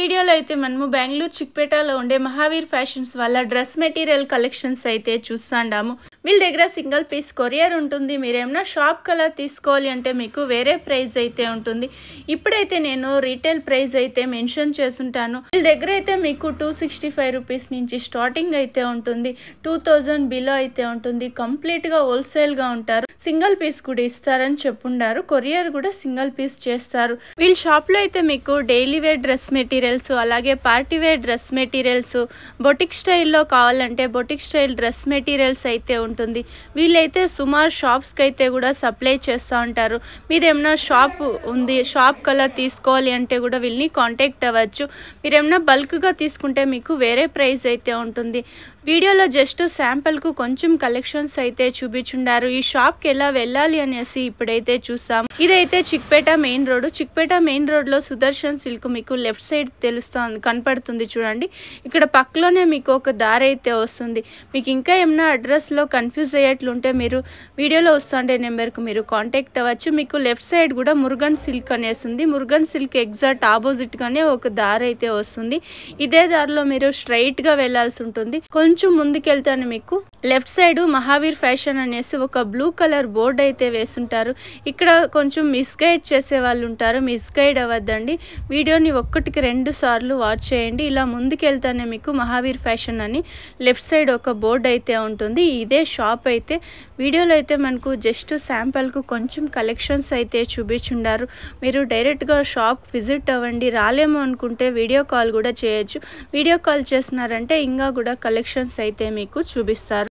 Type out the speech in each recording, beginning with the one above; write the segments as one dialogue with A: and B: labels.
A: వీడియోలో అయితే మనము బెంగళూరు చిక్పేటలో ఉండే మహావీర్ ఫ్యాషన్స్ వాళ్ళ డ్రెస్ మెటీరియల్ కలెక్షన్స్ అయితే చూస్తాండాము. వీళ్ళ దగ్గర సింగిల్ పీస్ కొరియర్ ఉంటుంది. మీరేమన్నా షాప్ కలర్ తీసుకోవాలి అంటే మీకు వేరే ప్రైస్ అయితే ఉంటుంది. ఇప్పుడైతే నేను రీటైల్ ప్రైస్ అయితే మెన్షన్ చేసుంటాను. వీళ్ళ దగ్గర అయితే మీకు 265 రూపీస్ నుంచి స్టార్టింగ్ అయితే ఉంటుంది. 2000 బిలో అయితే ఉంటుంది. కంప్లీట్గా హోల్సేల్గా ఉంటారు. సింగిల్ పీస్ కూడా ఇస్తారని చెప్పుండారు. కొరియర్ కూడా సింగిల్ పీస్ చేస్తారు. వీళ్ళ షాప్లో అయితే మీకు డైలీ వేర్ డ్రెస్ మెటీరియల్స్, అలాగే party wear dress materials, boutique స్టైల్లో కావాలంటే బొటిక్ స్టైల్ డ్రెస్ మెటీరియల్స్ అయితే ఉంటుంది. వీళ్ళైతే సుమారు షాప్స్కి అయితే కూడా సప్లై చేస్తూ ఉంటారు. మీరేమన్నా షాప్ ఉంది, షాప్ కలర్ తీసుకోవాలి అంటే కూడా వీళ్ళని కాంటాక్ట్ అవ్వచ్చు. మీరేమన్నా బల్క్గా తీసుకుంటే మీకు వేరే ప్రైస్ అయితే ఉంటుంది. వీడియోలో జస్ట్ శాంపుల్కు కొంచెం కలెక్షన్స్ అయితే చూపించుండారు. ఈ షాప్కి ఎలా వెళ్ళాలి అనేసి ఇప్పుడైతే చూసాం. ఇదైతే Chickpet main road. Chickpet main రోడ్లో సుదర్శన్ సిల్క్ మీకు లెఫ్ట్ సైడ్ తెలుస్తుంది, కనపడుతుంది చూడండి. ఇక్కడ పక్కలోనే మీకు ఒక దారి అయితే వస్తుంది. మీకు ఇంకా ఏమన్నా అడ్రస్లో కన్ఫ్యూజ్ అయ్యేట్లుంటే మీరు వీడియోలో వస్తుండే నెంబర్కు మీరు కాంటాక్ట్ అవ్వచ్చు. మీకు లెఫ్ట్ సైడ్ కూడా మురుగన్ సిల్క్ అనేసి ఉంది. మురుగన్ సిల్క్ ఎగ్జాక్ట్ ఆపోజిట్గానే ఒక దారి అయితే వస్తుంది. ఇదే దారిలో మీరు స్ట్రైట్గా వెళ్లాల్సి ఉంటుంది. కొంచెం ముందుకెళ్తాను మీకు లెఫ్ట్ సైడ్ మహావీర్ ఫ్యాషన్ అనేసి ఒక బ్లూ కలర్ బోర్డు అయితే వేసుంటారు. ఇక్కడ కొంచెం మిస్గైడ్ చేసే వాళ్ళు ఉంటారు. మిస్గైడ్ అవ్వద్దండి. వీడియోని 1-2 సార్లు వాచ్ చేయండి. ఇలా ముందుకెళ్తానే మీకు మహావీర్ ఫ్యాషన్ అని లెఫ్ట్ సైడ్ ఒక బోర్డు అయితే ఉంటుంది. ఇదే షాప్ అయితే. వీడియోలో అయితే మనకు జస్ట్ శాంపుల్కు కొంచెం కలెక్షన్స్ అయితే చూపించుండారు. మీరు డైరెక్ట్గా షాప్ విజిట్ అవ్వండి. రాలేమో అనుకుంటే వీడియో కాల్ కూడా చేయొచ్చు. వీడియో కాల్ చేస్తున్నారంటే ఇంకా కూడా కలెక్షన్స్ అయితే మీకు చూపిస్తారు.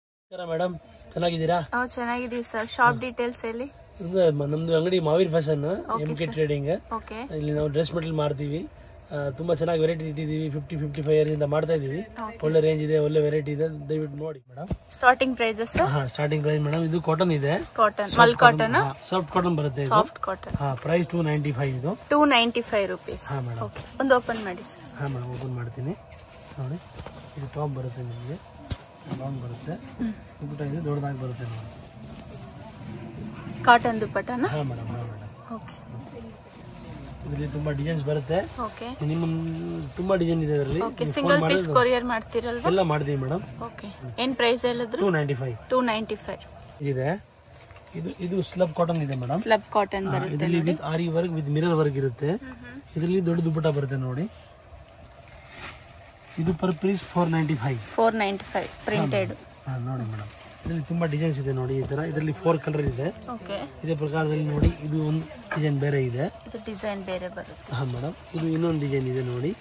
B: ಮೇಡಮ್ ಚೆನ್ನಾಗಿದ್ದೀರಾ?
A: ಚೆನ್ನಾಗಿದ್ದೀವಿ ಸರ್. ಶಾಪ್ ಡೀಟೇಲ್ಸ್ ಹೇಳಿ.
B: ನಮ್ದು ಅಂಗಡಿ ಮಹಾವೀರ್ ಫ್ಯಾಷನ್, MK ಟ್ರೇಡಿಂಗ್. ಇಲ್ಲಿ ನಾವು ಡ್ರೆಸ್ ಮೆಟೀರಿಯಲ್ ಮಾರ್ತೀವಿ. ತುಂಬಾ ಚೆನ್ನಾಗಿ ವೆರೈಟಿ ಇಟ್ಟಿದೀವಿ. 50-55 ಇಯರ್ ಇಂದ ಮಾಡ್ತಾ ಇದೀವಿ. ಒಳ್ಳೆ ರೇಂಜ್ ಇದೆ, ಒಳ್ಳೆ ವೆರೈಟಿ ಇದೆ. ದಯವಿಟ್ಟು ನೋಡಿ madam.
A: Starting prices?
B: Starting price madam ಇದು ಕಾಟನ್ ಇದೆ.
A: Cotton mul cotton,
B: soft cotton ಬರುತ್ತೆ.
A: Soft cotton.
B: ಪ್ರೈಸ್ 295 ಇದು.
A: 295 ರೂಪೀಸ್.
B: ಮೇಡಮ್
A: ಒಂದು ಓಪನ್ ಮಾಡಿ ಸರ್.
B: ಮೇಡಮ್ ಓಪನ್ ಮಾಡ್ತೀನಿ ನೋಡಿ. ಇದು ಟಾಪ್ ಬರುತ್ತೆ ನಿಮಗೆ, ಲಾಂಗ್ ಬರುತ್ತೆ. ದುಪಟ್ಟ ಇದು ದೊಡ್ಡದಾಗಿ ಬರುತ್ತೆ ನೋಡಿ.
A: ಕಾಟನ್ ದುಪಟ್ಟನ?
B: ಮೇಡಮ್.
A: ಓಕೆ.
B: ಇದರಲ್ಲಿ ತುಂಬಾ ಡಿಸೈನ್ಸ್ ಬರುತ್ತೆ.
A: ಓಕೆ.
B: ಮಿನಿಮಮ್ ತುಂಬಾ ಡಿಸೈನ್ ಇದೆ ಇದರಲ್ಲಿ.
A: ಓಕೆ. ಸಿಂಗಲ್ ಪೀಸ್ ಕೊರಿಯರ್ ಮಾಡ್ತಿರಲ್ವಾ?
B: ಎಲ್ಲ ಮಾಡ್ತೀವಿ ಮೇಡಮ್.
A: ಓಕೆ. ಏನ್ ಪ್ರೈಸ್ ಹೇಳಿದ್ರು? 295
B: ಇದೆ. ಇದು ಸ್ಲಬ್ ಕಾಟನ್ ಇದೆ ಮೇಡಮ್.
A: ಸ್ಲಬ್ ಕಾಟನ್ ಬರುತ್ತೆ.
B: ಇದರಲ್ಲಿ with aari work with mirror work ಇರುತ್ತೆ. ಇದರಲ್ಲಿ ದೊಡ್ಡ ದುಪಟ್ಟ ಬರುತ್ತೆ ನೋಡಿ. ಇದು ಪರ್ ಪೀಸ್ 495
A: ಪ್ರಿಂಟೆಡ್.
B: ನೋಡಿ ಮೇಡಮ್, ಇದರಲ್ಲಿ ತುಂಬಾ ಡಿಸೈನ್ಸ್ ಇದೆ ನೋಡಿ. ಈ ತರ ಇದರಲ್ಲಿ 4 ಕಲರ್ ಇದೆ. ಇದೇ ಪ್ರಕಾರದಲ್ಲಿ ನೋಡಿ. ಇದು ಒಂದು ಡಿಸೈನ್ ಬೇರೆ ಇದೆ.
A: ಇದು ಡಿಸೈನ್ ಬೇರೆ ಬರುತ್ತೆ.
B: ಮೇಡಮ್ ಇದು ಇನ್ನೊಂದು ಡಿಸೈನ್ ಇದೆ ನೋಡಿ.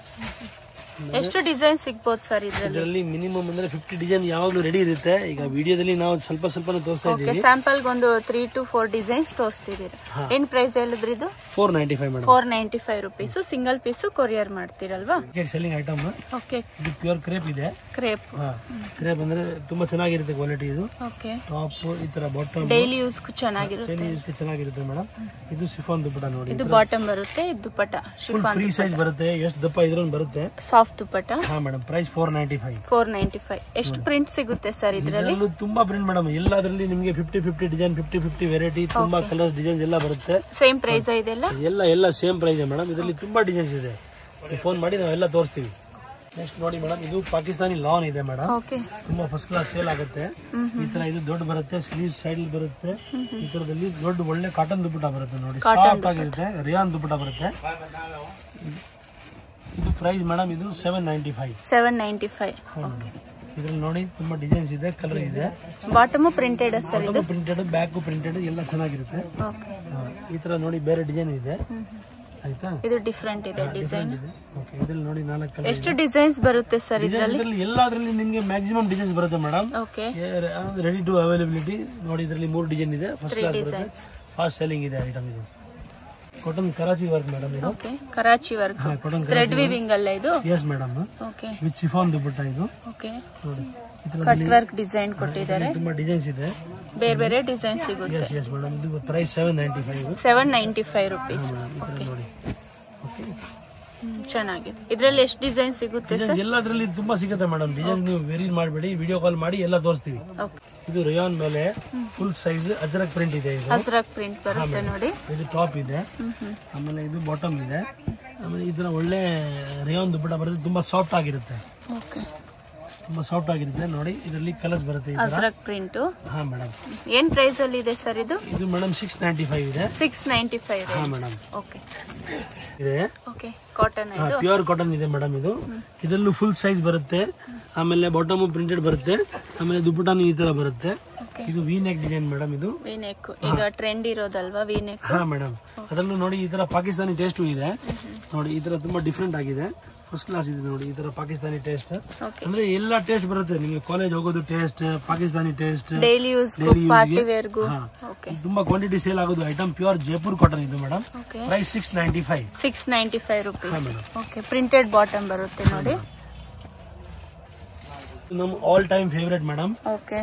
A: ಎಷ್ಟು ಡಿಸೈನ್ ಸಿಗಬಹುದು ಸರ್
B: ಇದರಲ್ಲಿ? ಮಿನಿಮಮ್ ಅಂದ್ರೆ 50 ಡಿಸೈನ್ ಯಾವಾಗಲೂ ರೆಡಿ ಇರುತ್ತೆ. ಈಗ ವಿಡಿಯೋದಲ್ಲಿ ನಾವು ಸ್ವಲ್ಪ ತೋರಿಸ್ತಾ ಇದ್ದೀವಿ.
A: ಸ್ಯಾಂಪಲ್ ಒಂದು 3 to 4 ಡಿಸೈನ್ಸ್ ತೋರಿಸ್ತಿದ್ದೀರಾ. ಏನ್ ಪ್ರೈಸ್ ಹೇಳಿದ್ರಿ ಇದು?
B: 495 madam.
A: 495 rupees. Single piece courier ಮಾಡ್ತಿರಲ್ವಾ?
B: Selling item.
A: ಓಕೆ.
B: ಇದು ಪ್ಯೂರ್ ಕ್ರೇಪ್ ಇದೆ.
A: ಕ್ರೇಪ್
B: ಅಂದ್ರೆ ತುಂಬಾ ಚೆನ್ನಾಗಿರುತ್ತೆ ಕ್ವಾಲಿಟಿ. ಇದು
A: ಓಕೆ.
B: ಟಾಪ್ ಈ ತರ ಬಾಟಮ್
A: ಡೈಲಿ ಯೂಸ್
B: ಚೆನ್ನಾಗಿರುತ್ತೆ ಮೇಡಮ್. ಇದು ಶಿಫಾನ್ ದುಪಟ್ಟ ನೋಡಿ.
A: ಇದು ಬಾಟಮ್ ಬರುತ್ತೆ, ಇದು ದುಪಟ್ಟ ಶಿಫಾನ್
B: ಫ್ರೀ ಸೈಜ್ ಬರುತ್ತೆ. ಎಷ್ಟು ದಪ್ಪ ಇದ್ರೂ ಬರುತ್ತೆ.
A: ಸಾಫ್ಟ್ ದುಪಟ್ಟ.
B: Madam price 495.
A: ಎಷ್ಟು ಪ್ರಿಂಟ್ ಸಿಗುತ್ತೆ ಸರ್ ಇದರಲ್ಲಿ?
B: ತುಂಬಾ ಪ್ರಿಂಟ್ ಮೇಡಮ್. ಎಲ್ಲದರಲ್ಲಿ ನಿಮಗೆ 50 ಡಿಸೈನ್, 50 ವೆರೈಟಿ, ತುಂಬಾ ಕಲರ್ಸ್ ಡಿಸೈನ್ಸ್ ಎಲ್ಲ ಬರುತ್ತೆ.
A: ಸೇಮ್ ಪ್ರೈಸ್ ಇದೆಲ್ಲ?
B: ಎಲ್ಲ ಸೇಮ್ ಪ್ರೈಸ್ ಮೇಡಮ್. ಇದರಲ್ಲಿ ತುಂಬಾ ಡಿಸೈನ್ಸ್ ಇದೆ. ಫೋನ್ ಮಾಡಿ ನಾವೆಲ್ಲ ತೋರಿಸ್ತೀವಿ. ನೆಕ್ಸ್ಟ್ ನೋಡಿ ಮೇಡಮ್, ಇದು ಪಾಕಿಸ್ತಾನಿ ಲಾನ್ ಇದೆ ಮೇಡಮ್. ತುಂಬಾ ಫಸ್ಟ್ ಕ್ಲಾಸ್ ಸೇಲ್ ಆಗುತ್ತೆ. ಈ ತರ ಇದು ದೊಡ್ಡ ಬರುತ್ತೆ, ಸ್ಲೀವ್ ಸೈಡ್ ಬರುತ್ತೆ. ಈ ತರದಲ್ಲಿ ದೊಡ್ಡ ಒಳ್ಳೆ ಕಾಟನ್ ದುಪಟ್ಟ ಬರುತ್ತೆ ನೋಡಿ. ಸಾಫ್ಟ್ ಆಗಿರುತ್ತೆ, ರಿಯಾನ್ ದುಪಟ್ಟ ಬರುತ್ತೆ. ಇದು ಪ್ರೈಸ್ ಮೇಡಮ್ ಇದು 795. ಇದ್ರಲ್ಲಿ ನೋಡಿ ತುಂಬಾ ಡಿಸೈನ್ಸ್ ಇದೆ, ಕಲರ್ ಇದೆ.
A: Bottom printed sir? ಇದು
B: ಪ್ರಿಂಟೆಡ್, ಬ್ಯಾಕ್ ಪ್ರಿಂಟೆಡ್ ಎಲ್ಲ ಚೆನ್ನಾಗಿರುತ್ತೆ. ಈ ತರ ನೋಡಿ ಬೇರೆ ಡಿಸೈನ್ ಇದೆ. ಆಯ್ತಾ?
A: ಇದು ಡಿಫರೆಂಟ್ ಇದೆ ಡಿಸೈನ್.
B: ಓಕೆ. ಇದ್ರಲ್ಲಿ ನೋಡಿ 4 ಕಲರ್.
A: ಎಷ್ಟು ಡಿಸೈನ್ಸ್ ಬರುತ್ತೆ ಸರ್ ಇದರಲ್ಲಿ?
B: ಎಲ್ಲದರಲ್ಲಿ ನಿಮಗೆ ಮ್ಯಾಕ್ಸಿಮಮ್ ಡಿಸೈನ್ಸ್ ಬರುತ್ತೆ madam.
A: Okay.
B: Ready to availability ನೋಡಿ. ಇದರಲ್ಲಿ 3 ಡಿಸೈನ್ ಇದೆ. ಫಸ್ಟ್ ಕ್ಲಾಸ್ ಬರುತ್ತೆ. ಫಾಸ್ಟ್ ಸೆಲ್ಲಿಂಗ್ ಇದೆ ಐಟಮ್. ಇದು ಕಾಟನ್ ಕರಾಚಿ ವರ್ಕ್ ಮೇಡಮ್. ಇದು
A: okay. Karachi work thread weaving ಅಲ್ಲ ಇದು?
B: Yes madam.
A: Okay.
B: With chiffon dupatta ಇದು.
A: ಓಕೆ.
B: ನೋಡಿ
A: ಕಟ್ ವರ್ಕ್ ಡಿಸೈನ್ ಕೊಟ್ಟಿದ್ದಾರೆ.
B: ತುಂಬಾ ಡಿಸೈನ್ಸ್ ಇದೆ,
A: ಬೇರೆ ಡಿಸೈನ್ ಸಿಗುತ್ತೆ.
B: Yes madam. ಇದು ಪ್ರೈಸ್ 795.
A: 795 ರೂಪೀಸ್. ಓಕೆ. ಚೆನ್ನಾಗಿದೆ. ಇದರಲ್ಲಿ ಎಷ್ಟು ಡಿಸೈನ್ ಸಿಗುತ್ತೆ ಸರ್?
B: ಎಲ್ಲದರಲ್ಲಿ ತುಂಬಾ ಸಿಗುತ್ತೆ ಮೇಡಮ್. ಡಿಸೈನ್ ನೀವು ವೆರಿ ಮಾಡಬೇಡಿ, ವಿಡಿಯೋ ಕಾಲ್ ಮಾಡಿ ಎಲ್ಲ ತೋರಿಸ್ತೀವಿ. ಇದು ರಿಯಾನ್ ಮೇಲೆ ಫುಲ್ ಸೈಜ್ ಅಜ್ರಕ್ ಪ್ರಿಂಟ್ ಇದೆ. ಇದು
A: ಅಜ್ರಕ್ ಪ್ರಿಂಟ್ ಬರುತ್ತೆ ನೋಡಿ.
B: ಇದು ಟಾಪ್ ಇದೆ, ಆಮೇಲೆ ಇದು ಬಾಟಮ್ ಇದೆ. ಆಮೇಲೆ ಈ ತರ ಒಳ್ಳೆ ರೇಯಾನ್ ದುಪ್ಪಟ್ಟ ಬರುತ್ತೆ, ತುಂಬಾ ಸಾಫ್ಟ್ ಆಗಿರುತ್ತೆ.
A: ಓಕೆ,
B: ತುಂಬಾ ಸಾಫ್ಟ್ ಆಗಿರುತ್ತೆ ನೋಡಿ. ಇದರಲ್ಲಿ ಕಲರ್ಸ್ ಬರುತ್ತೆ
A: ಅಜ್ರಕ್ ಪ್ರಿಂಟ್.
B: ಹಾ ಮೇಡಮ್.
A: ಏನ್ ಪ್ರೈಸ್ ಅಲ್ಲಿ ಇದೆ ಸರ್ ಇದು?
B: ಇದು ಮೇಡಮ್ 695 ಇದೆ.
A: 695.
B: ಹಾ ಮೇಡಮ್.
A: ಓಕೆ
B: ಇದೆ.
A: ಓಕೆ, ಕಾಟನ್ ಇದು.
B: ಪ್ಯೂರ್ ಕಾಟನ್ ಇದೆ ಮೇಡಮ್ ಇದು. ಇದರಲ್ಲೂ ಫುಲ್ ಸೈಜ್ ಬರುತ್ತೆ. ಆಮೇಲೆ ಬಾಟಮ್ ಪ್ರಿಂಟೆಡ್ ಬರುತ್ತೆ. ಆಮೇಲೆ ದುಪ್ಪಟ್ಟಾನು ಈ ತರ ಬರುತ್ತೆ. ಇದು ವಿ ನೆಕ್ ಡಿಸೈನ್ ಮೇಡಮ್. ಇದು
A: ವಿ ನೆಕ್ ಈಗ ಟ್ರೆಂಡ್ ಇರೋದಲ್ವಾ ವಿ ನೆಕ್?
B: ಹಾ ಮೇಡಮ್. ಅದರಲ್ಲೂ ನೋಡಿ ಈ ತರ ಪಾಕಿಸ್ತಾನಿ ಟೇಸ್ಟ್ ಇದೆ ನೋಡಿ. ಈ ತರ ತುಂಬಾ ಡಿಫ್ರೆಂಟ್ ಆಗಿದೆ, ಫಸ್ಟ್ ಕ್ಲಾಸ್ ಇದೆ ನೋಡಿ. ಈ ತರ ಪಾಕಿಸ್ತಾನಿ ಟೇಸ್ಟ್ ಅಂದ್ರೆ ಎಲ್ಲಾ ಟೇಸ್ಟ್ ಬರುತ್ತೆ ನಿಮಗೆ. ಕಾಲೇಜ್ ಹೋಗೋದು taste, Pakistani taste,
A: daily use, party wear ಗೂ.
B: ತುಂಬಾ ಕ್ವಾಂಟಿಟಿ ಸೇಲ್ ಆಗೋದು ಐಟಮ್. ಪ್ಯೂರ್ ಜೈಪುರ್ ಕಾಟನ್ ಇದು madam. Price 695.
A: 695 rupees. Okay, printed bottom ಬರುತ್ತೆ ನೋಡಿ.
B: ನಮ್ ಆಲ್ ಟೈಮ್ ಫೇವರೇಟ್ ಮೇಡಮ್.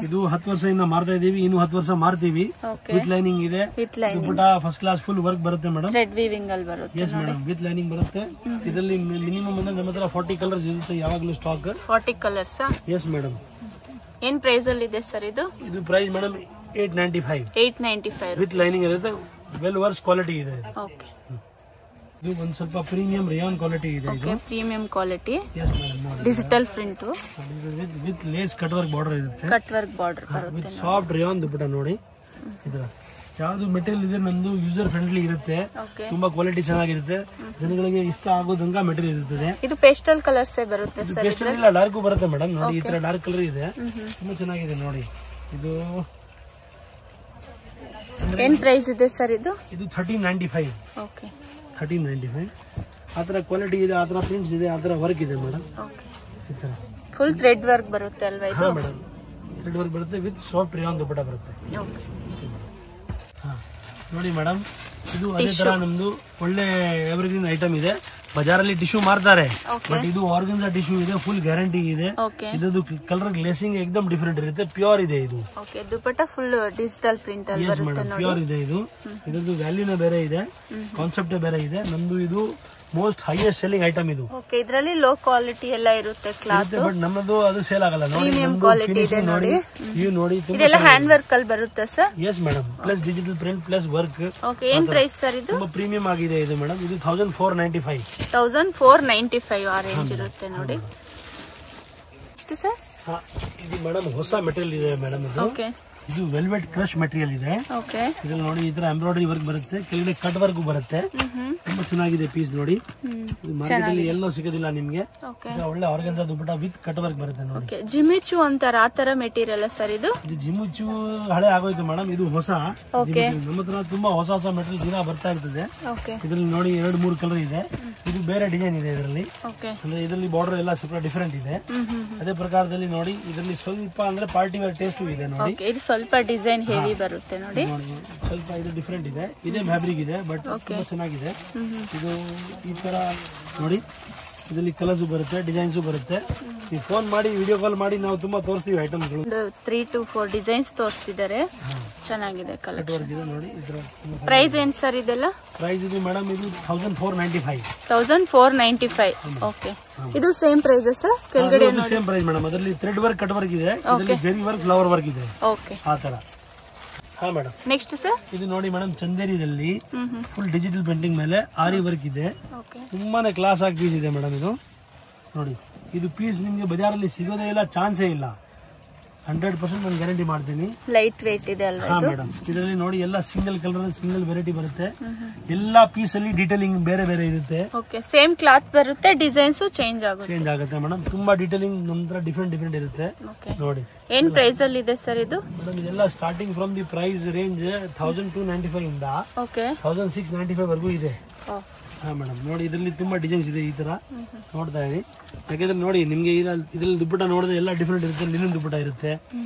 B: ಇದು 10 ವರ್ಷದಿಂದ ಮಾರ್ತಾ ಇದೀವಿ, ಇನ್ನು 10 ವರ್ಷ ಮಾರ್ತೀವಿ. ವಿತ್ ಲೈನಿಂಗ್ ಇದೆ, ದುಪ್ಪಟ್ಟ ಫಸ್ಟ್ ಕ್ಲಾಸ್ ಫುಲ್ ವರ್ಕ್ ಬರುತ್ತೆ ಮೇಡಮ್.
A: ಥ್ರೆಡ್ ವೀವಿಂಗ್ ಅಲ್ಲಿ ಬರುತ್ತೆ.
B: ಎಸ್ ಮೇಡಮ್, ವಿತ್ ಲೈನಿಂಗ್ ಬರುತ್ತೆ. ಇದರಲ್ಲಿ ಮಿನಿಮಮ್ ಅಂದ್ರೆ ನಮ್ಮ ಹತ್ರ 40 ಕಲರ್ಸ್ ಇರುತ್ತೆ ಯಾವಾಗಲೂ ಸ್ಟಾಕ್.
A: 40 ಕಲರ್ಸ್? Yes
B: madam.
A: ಏನ್ ಪ್ರೈಸ್ ಅಲ್ಲಿ ಇದೆ ಸರ್ ಇದು?
B: ಇದು ಪ್ರೈಸ್ ಮೇಡಮ್ 895.
A: 895
B: ವಿತ್ ಲೈನಿಂಗ್ ಇರುತ್ತೆ. ವೆಲ್ ವರ್ಸ್ ಕ್ವಾಲಿಟಿ ಇದೆ.
A: ಓಕೆ,
B: ಇದು ಒಂದ್ ಸ್ವಲ್ಪ ಪ್ರೀಮಿಯಂ ರೇಯಾನ್ ಕ್ವಾಲಿಟಿ ಇದೆ. ಇದು
A: premium quality.
B: Yes madam.
A: Digital print
B: with lace cut work border ಇರುತ್ತೆ.
A: ಕಟ್ ವರ್ಕ್ ಬಾರ್ಡರ್ ಬರುತ್ತೆ.
B: ವಿತ್ ಸಾಫ್ಟ್ ರೇಯಾನ್ ದುಪ್ಪಟ್ಟ ನೋಡಿ. ಇದರ ಯಾವ್ದು ಮೆಟೀರಿಯಲ್ ಇದೆ ನಮ್ದು ಯೂಸರ್ ಫ್ರೆಂಡ್ಲಿ ಇರುತ್ತೆ. ತುಂಬಾ ಕ್ವಾಲಿಟಿ ಚೆನ್ನಾಗಿರುತ್ತೆ, ಜನಗಳಿಗೆ ಇಷ್ಟ ಆಗೋದಂಗ ಮೆಟೀರಿಯಲ್ ಇರುತ್ತದೆ.
A: ಇದು ಪೇಸ್ಟಲ್ ಕಲರ್ಸ್ ಬರುತ್ತೆ ಸರ್?
B: ಪೇಸ್ಟಲ್ ಇಲ್ಲ, ಡಾರ್ಕ್ ಬರುತ್ತೆ ಮೇಡಮ್. ನೋಡಿ ಈ ತರ ಡಾರ್ಕ್ ಕಲರ್ ಇದೆ, ತುಂಬಾ ಚೆನ್ನಾಗಿದೆ ನೋಡಿ. ಇದು
A: ಏನ್ ಪ್ರೈಸ್ ಇದೆ ಸರ್ ಇದು?
B: ಇದು 1395.
A: ಓಕೆ,
B: 1395. ಆತರ ಕ್ವಾಲಿಟಿ ಇದೆ, ಆತರ ಪ್ರಿಂಟ್ಸ್ ಇದೆ, ಆತರ ವರ್ಕ್ ಇದೆ ಮೇಡಮ್. ಈ ತರ
A: ಫುಲ್ ಥ್ರೆಡ್ ವರ್ಕ್ ಬರುತ್ತೆ ಅಲ್ವಾ ಇದು?
B: ಹಾ ಮೇಡಮ್, ಥ್ರೆಡ್ ವರ್ಕ್ ಬರುತ್ತೆ ವಿತ್ ಸಾಫ್ಟ್ ರೇಯಾನ್ ದುಪ್ಪಟ್ಟ ಬರುತ್ತೆ. ನೋಡಿ ಮೇಡಮ್, ಇದು ಅದೇ ತರ ನಮ್ದು ಒಳ್ಳೆ ಎವರ್ಗ್ರೀನ್ ಐಟಮ್ ಇದೆ. ಬಜಾರಲ್ಲಿ ಟಿಶ್ಯೂ ಮಾರ್ತಾರೆ, ಬಟ್ ಇದು ಆರ್ಗನ್ಸಾ ಟಿಶ್ಯೂ ಇದೆ, ಫುಲ್ ಗ್ಯಾರಂಟಿ ಇದೆ. ಇದದು ಕಲರ್ ಗ್ಲೇಸಿಂಗ್ ಎಕ್ದಮ್ ಡಿಫರೆಂಟ್ ಇರುತ್ತೆ, ಪ್ಯೂರ್ ಇದೆ ಇದು.
A: ದುಪ್ಪಟ್ಟ ಫುಲ್ ಡಿಜಿಟಲ್ ಪ್ರಿಂಟ್ ಅಲ್ಲಿ ಬರುತ್ತೆ ನೋಡಿ.
B: ಪ್ಯೂರ್ ಇದೆ ಇದು. ಇದರದ್ದು ವ್ಯಾಲ್ಯೂನೇ ಬೇರೆ ಇದೆ, ಕಾನ್ಸೆಪ್ಟೇ ಬೇರೆ ಇದೆ. ನಮ್ದು ಇದು ಮೋಸ್ಟ್ ಹೈಯೆಸ್ಟ್ ಸೆಲ್ಲಿಂಗ್ ಐಟಮ್ ಇದು.
A: ಓಕೆ, ಇದರಲ್ಲಿ ಲೋ ಕ್ವಾಲಿಟಿ ಎಲ್ಲ ಇರುತ್ತೆ ಕ್ಲಾತ್,
B: ಬಟ್ ನಮ್ಮದು ಅದು ಸೇಲ್ ಆಗಲ್ಲ ನೋಡಿ.
A: ಪ್ರೀಮಿಯಂ ಕ್ವಾಲಿಟಿ ಇದೆ ನೋಡಿ.
B: ನೀವು ನೋಡಿ,
A: ಇದೆಲ್ಲ ಹ್ಯಾಂಡ್ ವರ್ಕ್ ಅಲ್ಲಿ ಬರುತ್ತೆ sir?
B: Yes madam, plus digital print plus work.
A: Okay, ಏನ್ ಪ್ರೈಸ್ ಸರ್ ಇದು?
B: ತುಂಬಾ ಪ್ರೀಮಿಯಂ ಆಗಿದೆ ಇದು ಮೇಡಮ್. ಇದು 1495.
A: 1495 ಆ ರೇಂಜ್ ಇರುತ್ತೆ ನೋಡಿ. ಎಷ್ಟು ಸರ್?
B: ಇದು ಮೇಡಮ್ ಹೊಸ ಮೆಟೀರಿಯಲ್ ಇದೆ ಮೇಡಮ್. ಇದು
A: ಓಕೆ,
B: ಇದು ವೆಲ್ವೆಟ್ ಕ್ರಶ್ ಮೆಟೀರಿಯಲ್ ಇದೆ.
A: ಓಕೆ,
B: ಇದ್ರಲ್ಲಿ ನೋಡಿ ಈ ತರ ಎಂಬ್ರಾಯ್ಡರಿ ವರ್ಕ್ ಬರುತ್ತೆ, ಕೆಳಗಡೆ ಕಟ್ ವರ್ಕ್ ಬರುತ್ತೆ. ತುಂಬಾ ಚೆನ್ನಾಗಿದೆ ಪೀಸ್ ನೋಡಿ. ಇದು ಮಾರ್ಕೆಟ್ ಅಲ್ಲಿ ಎಲ್ಲೋ ಸಿಗೋದಿಲ್ಲ ನಿಮ್ಗೆ. ಒಳ್ಳೆ organza dupatta with cut work ಬರುತ್ತೆ ನೋಡಿ.
A: ಜಿಮಿಚು ಅಂತಾರ ಆ ತರ ಮೆಟೀರಿಯಲ್ ಸರ್ ಇದು?
B: ಇದು ಜಿಮಿಚು ಹಳೆ ಆಗೋಯ್ತು ಮೇಡಮ್, ಇದು ಹೊಸ. ನಮ್ಮ ಹತ್ರ ತುಂಬಾ ಹೊಸ ಹೊಸ ಮೆಟೀರಿಯಲ್ ದಿನ ಬರ್ತಾ ಇರ್ತದೆ. ಇದ್ರಲ್ಲಿ ನೋಡಿ 2-3 ಕಲರ್ ಇದೆ. ಇದು ಬೇರೆ ಡಿಸೈನ್ ಇದೆ ಇದರಲ್ಲಿ. ಅಂದ್ರೆ ಇದರಲ್ಲಿ ಬಾರ್ಡರ್ ಎಲ್ಲ ಸ್ವಲ್ಪ ಡಿಫರೆಂಟ್ ಇದೆ. ಅದೇ ಪ್ರಕಾರದಲ್ಲಿ ನೋಡಿ, ಇದರಲ್ಲಿ ಸ್ವಲ್ಪ ಅಂದ್ರೆ ಪಾರ್ಟಿ ವೇರ್ ಟೇಸ್ಟ್ ಇದೆ ನೋಡಿ.
A: ಸ್ವಲ್ಪ ಡಿಸೈನ್ ಹೆವಿ ಬರುತ್ತೆ ನೋಡಿ.
B: ಸ್ವಲ್ಪ ಇದು ಡಿಫರೆಂಟ್ ಇದೆ, ಇದೇ ಫ್ಯಾಬ್ರಿಕ್ ಇದೆ, ಬಟ್ ತುಂಬಾ ಚೆನ್ನಾಗಿದೆ. ಇದು ಈ ತರ ನೋಡಿ, ಇದರಲ್ಲಿ ಕಲರ್ಸ್ ಬರುತ್ತೆ, ಡಿಸೈನ್ಸ್ ಬರುತ್ತೆ. ನೀವು ಫೋನ್ ಮಾಡಿ, ವಿಡಿಯೋ ಕಾಲ್ ಮಾಡಿ, ನಾವು ತುಂಬಾ ತೋರಿಸ್ತೀವಿ ಐಟಮ್ಗಳು.
A: 3 to 4 ಡಿಸೈನ್ಸ್ ತೋರಿಸಿದ್ದಾರೆ, ಚೆನ್ನಾಗಿದೆ ಕಲೆಕ್ಷನ್
B: ನೋಡಿ.
A: ಪ್ರೈಸ್ ಏನ್ ಸರ್ ಇದೆಲ್ಲ?
B: ಪ್ರೈಸ್ ಇದು ಮೇಡಮ್, ಇದು 1495.
A: 1495. ಓಕೆ, ಇದು ಸೇಮ್ ಪ್ರೈಸ್ ಸರ್? ಕೆಳಗಡೆ
B: ಸೇಮ್ ಪ್ರೈಸ್ ಮೇಡಮ್. ಅದರಲ್ಲಿ ಥ್ರೆಡ್ ವರ್ಕ್, ಕಟ್ ವರ್ಕ್ ಇದೆ, ಇದರಲ್ಲಿ ಜರಿ ವರ್ಕ್, ಫ್ಲವರ್ ವರ್ಕ್ ಇದೆ.
A: ಓಕೆ,
B: ಆ ತರ. ಹಾ ಮೇಡಮ್.
A: Next sir?
B: ಇದು ನೋಡಿ ಮೇಡಮ್, ಚಂದೇರಿದಲ್ಲಿ ಫುಲ್ ಡಿಜಿಟಲ್ ಪ್ರಿಂಟಿಂಗ್ ಮೇಲೆ ಆರಿ ವರ್ಕ್ ಇದೆ. ತುಂಬಾನೇ ಕ್ಲಾಸ್ ಆಗಿ ಪೀಸ್ ಇದೆ ಮೇಡಮ್. ಇದು ನೋಡಿ, ಇದು ಪೀಸ್ ನಿಮ್ಗೆ ಬಜಾರಲ್ಲಿ ಸಿಗೋದೇ ಇಲ್ಲ, ಚಾನ್ಸೇ ಇಲ್ಲ. 100% ನಾನು ಗ್ಯಾರಂಟಿ ಮಾಡ್ತೀನಿ.
A: ಲೈಟ್ ವೇಟ್ ಇದೆ ಅಲ್ವಾ?
B: ಹಾ ಮೇಡಮ್. ಇದರಲ್ಲಿ ನೋಡಿ ಎಲ್ಲ ಸಿಂಗಲ್ ಕಲರ್, ಸಿಂಗಲ್ ವೆರೈಟಿ ಬರುತ್ತೆ. ಎಲ್ಲಾ ಪೀಸ್ ಅಲ್ಲಿ ಡೀಟೇಲಿಂಗ್ ಬೇರೆ ಬೇರೆ ಇರುತ್ತೆ.
A: ಓಕೆ, ಸೇಮ್ ಕ್ಲಾತ್ ಬರುತ್ತೆ, ಡಿಸೈನ್ಸ್ ಚೇಂಜ್
B: ಆಗುತ್ತೆ ಮೇಡಮ್. ತುಂಬಾ ಡೀಟೇಲಿಂಗ್ ನಮ್ಮ ಹತ್ರ ಡಿಫರೆಂಟ್ ಇರುತ್ತೆ ನೋಡಿ.
A: ಏನ್ ಪ್ರೈಸ್ ಅಲ್ಲಿ ಇದೆ ಸರ್ ಇದು?
B: ಮೇಡಮ್, ಇದೆಲ್ಲ starting from the price range 1295 ಇಂದ 1695 ವರೆಗೂ ಇದೆ. ಹಾ ಮೇಡಮ್. ನೋಡಿ, ಇದರಲ್ಲಿ ತುಂಬಾ ಡಿಸೈನ್ಸ್ ಇದೆ. ಈ ತರ ನೋಡ್ತಾ ಇರಿ, ಯಾಕಂದ್ರೆ ನೋಡಿ ನಿಮ್ಗೆ ಇದ್ರಲ್ಲಿ ದುಪ್ಪಟ್ಟ ನೋಡಿದ್ರೆ ಎಲ್ಲ ಡಿಫ್ರೆಂಟ್ ಇರುತ್ತೆ. ಲಿನನ್ ದುಪ್ಪಟ್ಟ ಇರುತ್ತೆ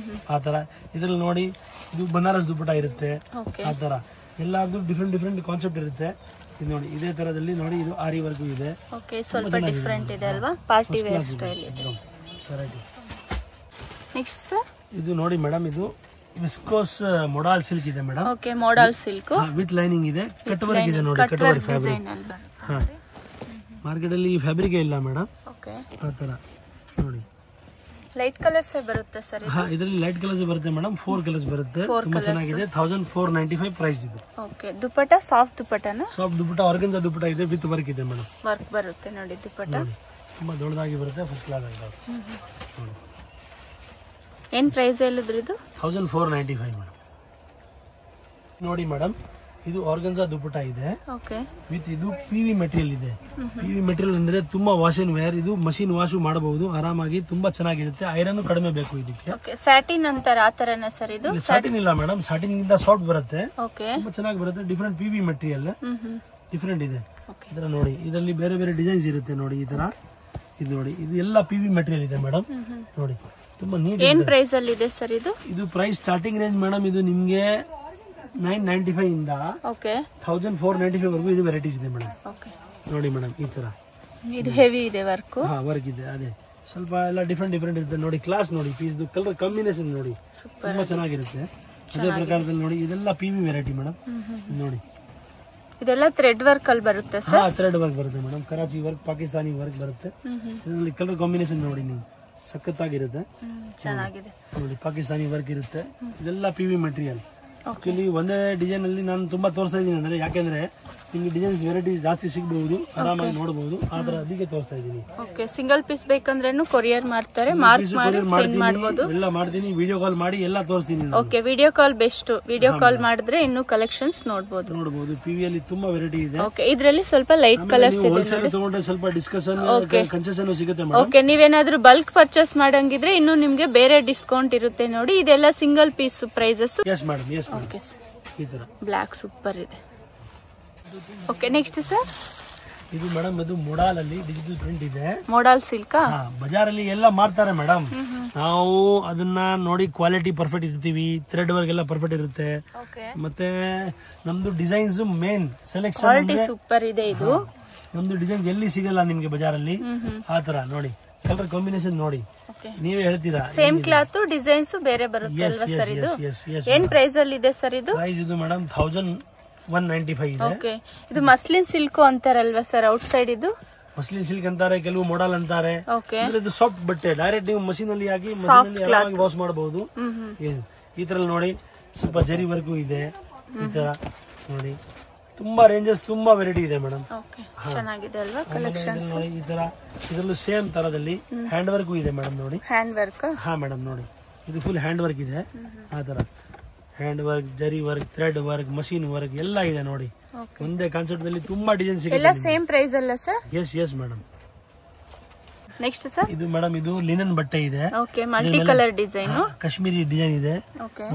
B: ಆ ತರ. ಇದ್ರಲ್ಲಿ ನೋಡಿ, ಇದು ಬನಾರಸ್ ದುಪ್ಪಟ್ಟ ಇರುತ್ತೆ ಆ ತರ. ಎಲ್ಲಾರ್ದು ಡಿಫ್ರೆಂಟ್ ಕಾನ್ಸೆಪ್ಟ್ ಇರುತ್ತೆ. ಇದು ನೋಡಿ, ಇದೇ ತರದಲ್ಲಿ ನೋಡಿ, ಇದು ಆರಿ ವರ್ಕ್ ಇದೆ.
A: ಸ್ವಲ್ಪ ಡಿಫ್ರೆಂಟ್ ಇದೆ ಅಲ್ವಾ? ಪಾರ್ಟಿ ವೇರ್ ಸ್ಟೈಲ್ ಇದೆ. Next sir? ಇದು
B: ನೋಡಿ ಮೇಡಮ್, ಇದು ವಿಸ್ಕೋಸ್ ಮೊಡಾಲ್ ಸಿಲ್ಕ್ ಇದೆ madam.
A: Okay, modal silk
B: with lining ಇದೆ, ಕಟ್ ವರ್ಕ್ ಇದೆ ನೋಡಿ. Cut work fabric. ಮಾರ್ಕೆಟ್ ಅಲ್ಲಿ ಈ ಫ್ಯಾಬ್ರಿಕ್ ಇಲ್ಲ ಮೇಡಮ್.
A: ಓಕೆ,
B: ಆ ತರ ನೋಡಿ.
A: ಲೈಟ್ ಕಲರ್ಸ್ ಬರುತ್ತೆ ಸರ್.
B: ಹಾ, ಇದರಲ್ಲಿ ಲೈಟ್ ಕಲರ್ಸ್ ಬರುತ್ತೆ ಮೇಡಮ್. 4 ಕಲರ್ಸ್ ಬರುತ್ತೆ. ತುಂಬಾ ಚೆನ್ನಾಗಿದೆ. 1495 ಪ್ರೈಸ್ ಇದು.
A: ಓಕೆ. ದುಪಟ್ಟ ಸಾಫ್ಟ್ ದುಪಟ್ಟನ?
B: ಸಾಫ್ಟ್ ದುಪಟ್ಟ, ಆರ್ಗನ್ಜಾ ದುಪಟ್ಟ ಇದೆ, ವಿತ್ ವರ್ಕ್ ಇದೆ ಮೇಡಮ್.
A: ವರ್ಕ್ ಬರುತ್ತೆ ನೋಡಿ ದುಪಟ್ಟ.
B: ತುಂಬಾ ದೊಡ್ಡದಾಗಿ ಬರುತ್ತೆ, ಫಸ್ಟ್ ಕ್ಲಾಸ್ ಆಗಿದೆ.
A: ಏನ್ ಪ್ರೈಸ್ ಹೇಳಿದ್ರಿ ಇದು?
B: 1495 ಮೇಡಮ್. ನೋಡಿ ಮೇಡಮ್, ಇದು ಆರ್ಗನ್ಜಾ ದುಪಟ್ಟ ಇದೆ.
A: ಓಕೆ.
B: ವಿತ್ ಇದು ಪಿವಿ ಮೆಟೀರಿಯಲ್ ಇದೆ. ಪಿವಿ ಮೆಟೀರಿಯಲ್ ಅಂದ್ರೆ ತುಂಬಾ ವಾಶ್ ಅಂಡ್ ವೇರ್. ಇದು ಮಷೀನ್ ವಾಶ್ ಮಾಡಬಹುದು ಆರಾಮಾಗಿ, ತುಂಬಾ ಚೆನ್ನಾಗಿರುತ್ತೆ. ಐರನ್ ಕಡಿಮೆ ಬೇಕು ಇದಕ್ಕೆ.
A: ಓಕೆ. ಸ್ಯಾಟಿನ್ ಅಂತಾರೆ ಆ ತರನ ಸರ್ ಇದು?
B: ಸ್ಯಾಟಿನ್ ಇಲ್ಲ ಮೇಡಮ್, ಸ್ಯಾಟಿನ್ ಇಂದ ಸಾಫ್ಟ್ ಬರುತ್ತೆ.
A: ಓಕೆ.
B: ತುಂಬಾ ಚೆನ್ನಾಗಿ ಬರುತ್ತೆ. ಡಿಫರೆಂಟ್ ಪಿವಿ ಮೆಟೀರಿಯಲ್ ಡಿಫರೆಂಟ್ ಇದೆ. ಈ ತರ ನೋಡಿ, ಇದರಲ್ಲಿ ಬೇರೆ ಬೇರೆ ಡಿಸೈನ್ಸ್ ಇರುತ್ತೆ ನೋಡಿ. ಈ ತರ ಇದು ನೋಡಿ, ಇದು ಎಲ್ಲ ಪಿವಿ ಮೆಟೀರಿಯಲ್ ಇದೆ ಮೇಡಮ್. ನೋಡಿ ತುಂಬಾ ನೀಟ್.
A: ಏನ್ ಪ್ರೈಸ್ ಅಲ್ಲಿ ಇದೆ ಸರ್ ಇದು?
B: ಇದು ಪ್ರೈಸ್ ಸ್ಟಾರ್ಟಿಂಗ್ ರೇಂಜ್ ಮೇಡಮ್, ಇದು ನಿಮ್ಗೆ 995 ಇಂದ 1495 ವರೆಗೂ ಇದು ವೆರೈಟೀಸ್ ಇದೆ ಮೇಡಮ್. ನೋಡಿ ಮೇಡಮ್, ಈ ತರ
A: ಇದು ಹೆವಿ ಇದೆ ವರ್ಕ್.
B: ವರ್ಕ್ ಇದೆ. ಅದೇ ಸ್ವಲ್ಪ ಎಲ್ಲ ಡಿಫರೆಂಟ್ ಇರುತ್ತೆ ನೋಡಿ. ಕ್ಲಾಸ್ ನೋಡಿ, ಪೀಸ್ ಕಲರ್ ಕಾಂಬಿನೇಷನ್ ನೋಡಿ, ತುಂಬಾ ಚೆನ್ನಾಗಿರುತ್ತೆ. ಅದೇ ಪ್ರಕಾರದಲ್ಲಿ ನೋಡಿ, ಇದೆಲ್ಲ ಪಿವಿ ವೆರೈಟಿ ಮೇಡಮ್. ನೋಡಿ
A: ಇದೆಲ್ಲ ಥ್ರೆಡ್ ವರ್ಕ್ ಅಲ್ಲಿ ಬರುತ್ತೆ ಸರ್?
B: ಹಾ, ಥ್ರೆಡ್ ವರ್ಕ್ ಬರುತ್ತೆ madam. Karachi work, Pakistani work ಬರುತ್ತೆ. ಇದರಲ್ಲಿ ಕಲರ್ ಕಾಂಬಿನೇಷನ್ ನೋಡಿ ನೀವು, ಸಖತ್ತಾಗಿರುತ್ತೆ.
A: ಚೆನ್ನಾಗಿದೆ
B: ನೋಡಿ, ಪಾಕಿಸ್ತಾನಿ ವರ್ಕ್ ಇರುತ್ತೆ. ಇದೆಲ್ಲ ಪಿವಿ ಮೆಟೀರಿಯಲ್. ಆಕ್ಚುಲಿ ಒಂದೇ ಡಿಸೈನ್ ಅಲ್ಲಿ ನಾನು ತುಂಬಾ ತೋರಿಸ್ತಾ ಇದ್ದೀನಿ ಅಂದ್ರೆ, ಯಾಕೆಂದ್ರೆ ನಿಮ್ಗೆ ಡಿಸೈನ್ಸ್ ವೆರೈಟಿ ಜಾಸ್ತಿ ಸಿಗಬಹುದು, ಆರಾಮಾಗಿ ನೋಡಬಹುದು. ಆತರ ಅದಕ್ಕೆ ತೋರಿಸ್ತಾ ಇದ್ದೀನಿ.
A: ಓಕೆ. ಸಿಂಗಲ್ ಪೀಸ್ ಬೇಕಂದ್ರೇನು ಕೊರಿಯರ್ ಮಾಡ್ತಾರೆ, ಮಾರ್ಕ್ ಮಾಡಿ ಸೆಂಡ್ ಮಾಡಬಹುದು.
B: ಎಲ್ಲ ಮಾಡ್ತೀನಿ, ವಿಡಿಯೋ ಕಾಲ್ ಮಾಡಿ ಎಲ್ಲ ತೋರಿಸ್ತೀನಿ.
A: Okay. Video call best. Video call ಮಾಡಿದ್ರೆ ಇನ್ನೂ ಕಲೆಕ್ಷನ್ಸ್ ನೋಡಬಹುದು.
B: ಪಿವಿ ಅಲ್ಲಿ ತುಂಬಾ ವೆರೈಟಿ ಇದೆ.
A: ಓಕೆ. ಇದರಲ್ಲಿ ಸ್ವಲ್ಪ ಲೈಟ್ ಕಲರ್ಸ್ ಇದೆ ನೋಡಿ.
B: ತಗೊಂಡ್ರೆ ಸ್ವಲ್ಪ ಡಿಸ್ಕಷನ್ ಕನ್ಸೆಷನ್ ಸಿಗುತ್ತೆ.
A: ಓಕೆ. ನೀವೇನಾದ್ರೂ ಬಲ್ಕ್ ಪರ್ಚೇಸ್ ಮಾಡಂಗಿದ್ರೆ ಇನ್ನು ನಿಮ್ಗೆ ಬೇರೆ ಡಿಸ್ಕೌಂಟ್ ಇರುತ್ತೆ ನೋಡಿ. ಇದೆಲ್ಲ single piece prices.
B: Yes madam, yes. Okay. ಈ ತರ
A: ಬ್ಲಾಕ್ ಸೂಪರ್ ಇದೆ. ಓಕೆ. ನೆಕ್ಸ್ಟ್ ಸರ್,
B: ಇದು ಮೇಡಮ್, ಇದು ಮೊಡಾಲ್ ಅಲ್ಲಿ ಡಿಜಿಟಲ್ ಪ್ರಿಂಟ್ ಇದೆ.
A: ಮೊಡಾಲ್ ಸಿಲ್ಕ್
B: ಬಜಾರಲ್ಲಿ ಎಲ್ಲ ಮಾರ್ತಾರೆ ಮೇಡಮ್. ನಾವು ಅದನ್ನ ನೋಡಿ ಕ್ವಾಲಿಟಿ ಪರ್ಫೆಕ್ಟ್ ಇರ್ತೀವಿ, ಥ್ರೆಡ್ ವರ್ಕ್ ಎಲ್ಲ ಪರ್ಫೆಕ್ಟ್ ಇರುತ್ತೆ. ಮತ್ತೆ ನಮ್ದು ಡಿಸೈನ್ಸ್ ಮೇನ್ ಸೆಲೆಕ್ಷನ್
A: ಸೂಪರ್ ಇದೆ. ಇದು
B: ನಮ್ದು ಡಿಸೈನ್ ಎಲ್ಲಿ ಸಿಗಲ್ಲ ನಿಮ್ಗೆ ಬಜಾರಲ್ಲಿ. ಆತರ ನೋಡಿ, ಕಲರ್ ಕಾಂಬಿನೇಷನ್ ನೋಡಿ, ನೀವೇ ಹೇಳ್ತೀರಾ.
A: ಸೇಮ್ ಕ್ಲಾತ್ ಡಿಸೈನ್ಸ್ ಬೇರೆ ಬರುತ್ತೆ ಅಲ್ವಾ ಸರ್ ಇದು? ಏನ್ ಪ್ರೈಸ್ ಅಲ್ಲಿ ಇದೆ ಸರ್ ಇದು?
B: ಪ್ರೈಸ್ ಇದು ಮೇಡಮ್ 1195 ಇದೆ.
A: ಓಕೆ. ಇದು ಮಸ್ಲಿನ್ ಸಿಲ್ಕ್ ಅಂತಾರಲ್ವಾ ಸರ್ ಔಟ್ ಸೈಡ್? ಇದು
B: ಮಸ್ಲಿನ್ ಸಿಲ್ಕ್ ಅಂತಾರೆ, ಕೆಲವು ಮಾಡಲ್ ಅಂತಾರೆ. ಇದು ಸಾಫ್ಟ್ ಬಟ್ಟೆ, ಡೈರೆಕ್ಟ್ ನೀವು ಮಷೀನ್ ಅಲ್ಲಿ ಹಾಕಿ ವಾಶ್ ಮಾಡಬಹುದು. ಈ ತರ ನೋಡಿ, ಸ್ವಲ್ಪ ಜರಿ ವರ್ಕು ಇದೆ. ಈ ತರ ನೋಡಿ, ತುಂಬಾ ರೇಂಜಸ್, ತುಂಬಾ ವೆರೈಟಿ ಇದೆ ಮೇಡಮ್.
A: ಚೆನ್ನಾಗಿದೆ ಅಲ್ವಾ ಕಲೆಕ್ಷನ್ಸ್?
B: ಈ ತರ ಇದರಲ್ಲೂ ಸೇಮ್ ತರದಲ್ಲಿ ಹ್ಯಾಂಡ್ ವರ್ಕ್ ಇದೆ ಮೇಡಮ್. ನೋಡಿ
A: ಹ್ಯಾಂಡ್ ವರ್ಕ್.
B: ಹಾ ಮೇಡಮ್, ನೋಡಿ ಇದು ಫುಲ್ ಹ್ಯಾಂಡ್ ವರ್ಕ್ ಇದೆ. ಆ ತರ ಹ್ಯಾಂಡ್ ವರ್ಕ್, ಜರಿ work, thread work, machine work ಎಲ್ಲ ಇದೆ ನೋಡಿ. ಒಂದೇ ಕಾನ್ಸೆಪ್ಟ್ ದಲ್ಲಿ ತುಂಬಾ ಡಿಸೈನ್ ಸಿಗುತ್ತೆ.
A: ಎಲ್ಲ ಸೇಮ್ ಪ್ರೈಸ್ ಅಲ್ಲ sir?
B: Yes yes madam.
A: Next sir,
B: ಇದು ಮೇಡಮ್, ಇದು ಲಿನನ್ ಬಟ್ಟೆ ಇದೆ.
A: Okay. Multi colour design,
B: Kashmiri design ಇದೆ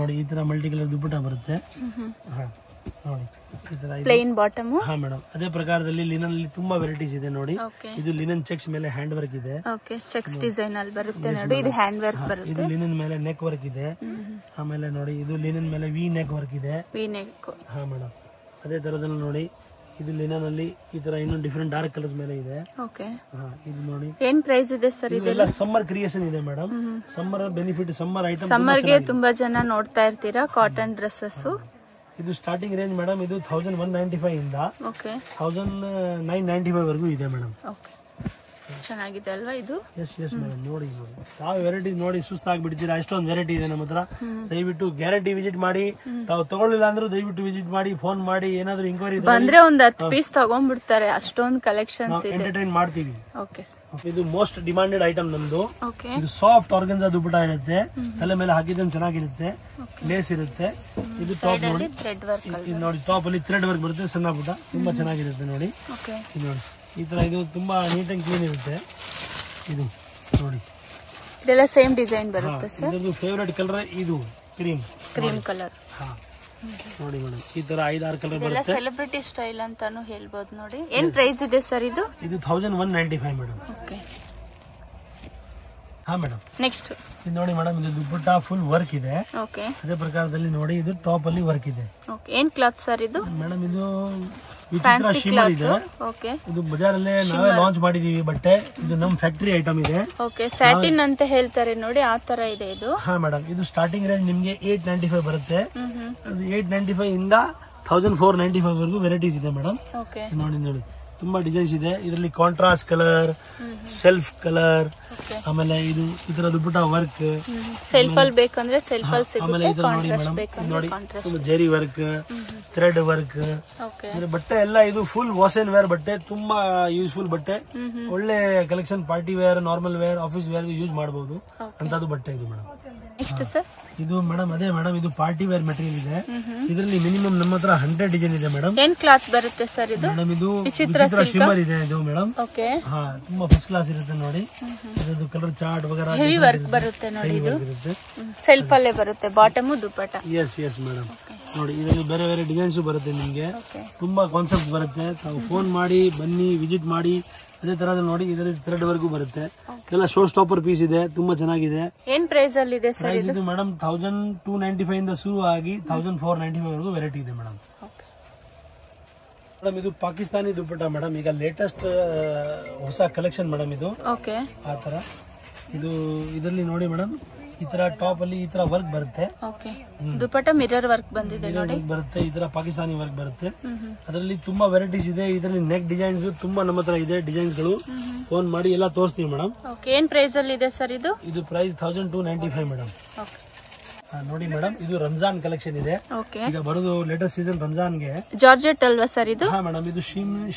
B: ನೋಡಿ. ಈ ತರ ಮಲ್ಟಿ ಕಲರ್ ದುಪಟ್ಟ ಬರುತ್ತೆ. ನೋಡಿ ಈ ತರ
A: ಪ್ಲೇನ್ ಬಾಟಮ್.
B: ಹಾ ಮೇಡಮ್, ಅದೇ ಪ್ರಕಾರದಲ್ಲಿ ಲಿನನ್ ಅಲ್ಲಿ ತುಂಬಾ ವೆರೈಟೀಸ್ ಇದೆ ನೋಡಿ. ಇದು ಲಿನನ್ ಚೆಕ್ಸ್ ಮೇಲೆ ಹ್ಯಾಂಡ್ ವರ್ಕ್ ಇದೆ.
A: ಓಕೆ. ಚೆಕ್ಸ್ ಡಿಸೈನ್ ಅಲ್ಲಿ ಬರುತ್ತೆ ನೋಡಿ. ಇದು ಹ್ಯಾಂಡ್ ವರ್ಕ್ ಬರುತ್ತೆ.
B: ಇದು ಲಿನನ್ ಮೇಲೆ ನೆಕ್ ವರ್ಕ್ ಇದೆ. ಆಮೇಲೆ ನೋಡಿ, ಇದು ಲಿನನ್ ಮೇಲೆ ವಿ ನೆಕ್ ವರ್ಕ್ ಇದೆ.
A: V neck.
B: ಹಾ ಮೇಡಮ್, ಅದೇ ತರದಲ್ಲಿ ನೋಡಿ, ಇದು ಲಿನನ್ ಅಲ್ಲಿ ಈ ತರ ಇನ್ನೊಂದು ಡಿಫರೆಂಟ್ ಡಾರ್ಕ್ ಕಲರ್ಸ್ ಮೇಲೆ ಇದೆ.
A: ಓಕೆ.
B: ಇದು ನೋಡಿ,
A: ಏನ್ ಪ್ರೈಸ್ ಇದೆ ಸರ್?
B: ಇದೆಲ್ಲ ಸಮ್ಮರ್ ಕ್ರಿಯೇಷನ್ ಇದೆ madam. Summer benefit, summer item.
A: Summer ಗೆ ತುಂಬಾ ಜನ ನೋಡ್ತಾ ಇರ್ತೀರಾ ಕಾಟನ್ ಡ್ರೆಸ್ಸಸ್.
B: ಇದು ಸ್ಟಾರ್ಟಿಂಗ್ ರೇಂಜ್ ಮೇಡಮ್, ಇದು 1195 ಇಂದ 1995 ವರೆಗೂ ಇದೆ ಮೇಡಮ್.
A: ಚೆನ್ನಾಗಿದೆ ಅಲ್ವಾ ಇದು?
B: Yes yes madam. ನೋಡಿ ತಾವು ವೆರೈಟಿ ನೋಡಿ ಸುಸ್ತಾಗ್ಬಿಡ್ತೀರಾ, ಅಷ್ಟೊಂದು ವೆರೈಟಿ ಇದೆ ನಮ್ಮ ಹತ್ರ. ದಯವಿಟ್ಟು ಗ್ಯಾರಂಟಿ ವಿಸಿಟ್ ಮಾಡಿ. ತಾವು ತಗೊಳ್ಳಿಲ್ಲ ಅಂದ್ರೂ ದಯವಿಟ್ಟು ವಿಸಿಟ್ ಮಾಡಿ, ಫೋನ್ ಮಾಡಿ, ಏನಾದ್ರು ಇಂಕ್ವೈರಿ
A: ಬಂದ್ರೆ ಒಂದ್ 10 ಪೀಸ್ ತಗೊಂಡ್ಬಿಡ್ತಾರೆ, ಅಷ್ಟೊಂದು ಕಲೆಕ್ಷನ್ಸ್ ಇದೆ.
B: ಎಂಟರ್ಟೈನ್ ಮಾಡ್ತೀವಿ.
A: ಓಕೆ.
B: ಇದು ಮೋಸ್ಟ್ ಡಿಮಾಂಡೆಡ್ ಐಟಮ್ ನಮ್ದು.
A: ಓಕೆ.
B: ಇದು ಸಾಫ್ಟ್ ಆರ್ಗನ್ಜಾ ದುಪಟ್ಟ ಇರುತ್ತೆ, ತಲೆ ಮೇಲೆ ಹಾಕಿದ್ರೆ ಚೆನ್ನಾಗಿರುತ್ತೆ, ಲೇಸ್ ಇರುತ್ತೆ. ಇದು ಟಾಪ್ ನೋಡಿ, ಇದು ನೋಡಿ ಟಾಪ್ ಅಲ್ಲಿ ಥ್ರೆಡ್ ವರ್ಕ್ ಬರುತ್ತೆ, ಸಣ್ಣ ಪುಟ್ಟ, ತುಂಬಾ ಚೆನ್ನಾಗಿರುತ್ತೆ ನೋಡಿ. ಇದು ನೋಡಿ, ಈ ತರ ಇದು ತುಂಬಾ ನೀಟ್ ಅಂಡ್ ಕ್ಲೀನ್ ಇರುತ್ತೆ. ಇದು ನೋಡಿ,
A: ಇದೆಲ್ಲ ಸೇಮ್ ಡಿಸೈನ್ ಬರುತ್ತೆ ಸರ್.
B: ಇದರದ್ದು ಫೇವರೇಟ್ ಕಲರ್ ಇದು ಕ್ರೀಮ್
A: ಕಲರ್.
B: ನೋಡಿ ಮೇಡಮ್, ಈ ತರ 5-6 ಕಲರ್ ಬರುತ್ತೆ.
A: ಸೆಲೆಬ್ರಿಟಿ ಸ್ಟೈಲ್ ಅಂತಾನು ಹೇಳ್ಬೋದು ನೋಡಿ. ಏನ್ ಪ್ರೈಸ್ ಇದೆ ಸರ್ ಇದು?
B: ಇದು 1195 ಮೇಡಮ್.
A: ಓಕೆ.
B: ಹಾ ಮೇಡಮ್.
A: ನೆಕ್ಸ್ಟ್
B: ಇದು ನೋಡಿ ಮೇಡಮ್, ಇದು ದುಪಟ್ಟ ಫುಲ್ ವರ್ಕ್ ಇದೆ.
A: ಓಕೆ.
B: ಅದೇ ಪ್ರಕಾರದಲ್ಲಿ ನೋಡಿ, ಇದು ಟಾಪ್ ಅಲ್ಲಿ ವರ್ಕ್ ಇದೆ.
A: ಓಕೆ. ಏನ್ ಕ್ಲಾತ್ ಸರ್ ಇದು?
B: ಮೇಡಮ್, ಇದು ವಿಚಿತ್ರ ಶಿಮ್ಮರ್ ಇದೆ.
A: ಓಕೆ.
B: ಇದು ಬಜಾರಲ್ಲೇ ನಾವೇ ಲಾಂಚ್ ಮಾಡಿದೀವಿ ಬಟ್ಟೆ. ಇದು ನಮ್ ಫ್ಯಾಕ್ಟರಿ ಐಟಮ್ ಇದೆ.
A: ಓಕೆ. ಸ್ಯಾಟಿನ್ ಅಂತ ಹೇಳ್ತಾರೆ ನೋಡಿ, ಆ ತರ ಇದೆ ಇದು.
B: ಹಾ ಮೇಡಮ್, ಇದು ಸ್ಟಾರ್ಟಿಂಗ್ ರೇಂಜ್ ನಿಮ್ಗೆ 895 ಬರುತ್ತೆ. ಅದು 895 ಇಂದ 1495 ವರೆಗೂ ವೆರೈಟೀಸ್ ಇದೆ ಮೇಡಮ್.
A: ಓಕೆ.
B: ನೋಡಿ ನೋಡಿ, ತುಂಬಾ ಡಿಸೈನ್ಸ್ ಇದೆ. ಇದರಲ್ಲಿ ಕಾಂಟ್ರಾಸ್ಟ್ ಕಲರ್, ಸೆಲ್ಫ್ ಕಲರ್, ಆಮೇಲೆ ಇದು ಇದರ ದುಪ್ಪಟ್ಟ ವರ್ಕ್,
A: ಸೆಲ್ಫ್ ಅಲ್ಲಿ ಬೇಕಂದ್ರೆ ಸೆಲ್ಫ್ ಅಲ್ಲಿ
B: ಆಮೇಲೆ
A: ಸಿಗುತ್ತೆ,
B: ಇದು ನೋಡಿ ಮೇಡಮ್, ನೋಡಿ ತುಂಬಾ ಜೆರಿ ವರ್ಕ್, ಥ್ರೆಡ್ ವರ್ಕ್, ಅಂದ್ರೆ ಬಟ್ಟೆ ಎಲ್ಲ ಇದು ಫುಲ್ ವಾಶ್ ಅಂಡ್ ವೇರ್ ಬಟ್ಟೆ, ತುಂಬಾ ಯೂಸ್ಫುಲ್ ಬಟ್ಟೆ, ಒಳ್ಳೆ collection, party wear, normal wear, office wear use ಮಾಡಬಹುದು ಅಂತದ್ದು ಬಟ್ಟೆ ಇದು ಮೇಡಮ್.
A: ನೆಕ್ಸ್ಟ್ ಸರ್
B: ಇದು ಮೇಡಮ್ ಅದೇ ಮೇಡಮ್, ಇದು ಪಾರ್ಟಿ ವೇರ್ ಮೆಟೀರಿಯಲ್ ಇದೆ. ಇದರಲ್ಲಿ ಮಿನಿಮಮ್ ನಮ್ಮ ಹತ್ರ 100 ಡಿಸೈನ್ ಇದೆ ಮೇಡಮ್.
A: ಏನ್ ಕ್ಲಾತ್ ಬರುತ್ತೆ ಸರ್ ಇದು?
B: ಮೇಡಮ್ ಇದು ವಿಚಿತ್ರ ಶಿಮ್ಮರ್ ಇದೆ ಇದು ಮೇಡಮ್.
A: ಓಕೆ,
B: ಹಾ ತುಂಬಾ ಫಸ್ಟ್ ಕ್ಲಾಸ್ ಇರುತ್ತೆ ನೋಡಿ. ಇದು ಕಲರ್ ಚಾರ್ಟ್ ವಗೈರಾ
A: ಹೆವಿ ವರ್ಕ್ ಬರುತ್ತೆ ನೋಡಿ. ಇದು ಸೆಲ್ಫ್ ಅಲ್ಲೇ ಬರುತ್ತೆ, bottom dupatta.
B: Yes yes madam. ನೋಡಿ ಇದರಲ್ಲಿ ಬೇರೆ ಬೇರೆ ಡಿಸೈನ್ಸ್ ಬರುತ್ತೆ ನಿಮ್ಗೆ, ತುಂಬಾ ಕಾನ್ಸೆಪ್ಟ್ ಬರುತ್ತೆ. ತಾವು ಫೋನ್ ಮಾಡಿ ಬನ್ನಿ, ವಿಸಿಟ್ ಮಾಡಿ. ಅದೇ ತರಹ ನೋಡಿ ಇದರಲ್ಲಿ ಥ್ರೆಡ್ ವರ್ಗೂ ಬರುತ್ತೆ. ಎಲ್ಲ ಶೋ ಸ್ಟಾಪರ್ ಪೀಸ್ ಇದೆ, ತುಂಬಾ ಚೆನ್ನಾಗಿದೆ.
A: ಏನ್ ಪ್ರೈಸ್ ಅಲ್ಲಿ ಇದೆ ಸರ್
B: ಇದು ಮೇಡಮ್ 1295 ಇಂದ ಶುರು ಆಗಿ 1495 ವರೆಗೂ ವೆರೈಟಿ ಇದೆ ಮೇಡಮ್. ಮೇಡಮ್ ಇದು ಪಾಕಿಸ್ತಾನಿ ದುಪ್ಪಟ್ಟ ಮೇಡಮ್, ಈಗ ಲೇಟೆಸ್ಟ್ ಹೊಸ ಕಲೆಕ್ಷನ್ ಮೇಡಮ್ ಇದು.
A: ಓಕೆ,
B: ಆ ತರ ಇದು ಇದರಲ್ಲಿ ನೋಡಿ ಮೇಡಮ್, ಈ ತರ ಟಾಪ್ ಅಲ್ಲಿ ಈ ತರ ವರ್ಕ್ ಬರುತ್ತೆ.
A: ಓಕೆ, ದುಪ್ಪಟ್ಟ ಮಿರರ್ ವರ್ಕ್ ಬಂದಿದೆ ನೋಡಿ,
B: ಬರುತ್ತೆ. ಈ ತರ ಪಾಕಿಸ್ತಾನಿ ವರ್ಕ್ ಬರುತ್ತೆ. ಅದರಲ್ಲಿ ತುಂಬಾ ವೆರೈಟೀಸ್ ಇದೆ. ಇದರಲ್ಲಿ ನೆಕ್ ಡಿಸೈನ್ಸ್ ತುಂಬಾ ನಮ್ಮ ಹತ್ರ ಇದೆ, ಡಿಸೈನ್ಸ್ ಗಳು. ಫೋನ್ ಮಾಡಿ ಎಲ್ಲ ತೋರಿಸ್ತೀವಿ ಮೇಡಮ್.
A: ಓಕೆ, ಏನ್ ಪ್ರೈಸ್ ಅಲ್ಲಿ ಇದೆ ಸರ್ ಇದು?
B: ಇದು ಪ್ರೈಸ್ 1295 ಮೇಡಮ್.
A: ಓಕೆ,
B: ನೋಡಿ ಮೇಡಮ್, ಇದು ರಂಜಾನ್ ಕಲೆಕ್ಷನ್ ಇದೆ.
A: ಓಕೆ,
B: ಈಗ ಬರೋದು ಲೇಟೆಸ್ಟ್ ಸೀಸನ್ ರಂಜಾನ್ಗೆ.
A: ಜಾರ್ಜೆಟ್ ಅಲ್ವಾ ಸರ್ ಇದು?
B: ಹಾ ಮೇಡಮ್, ಇದು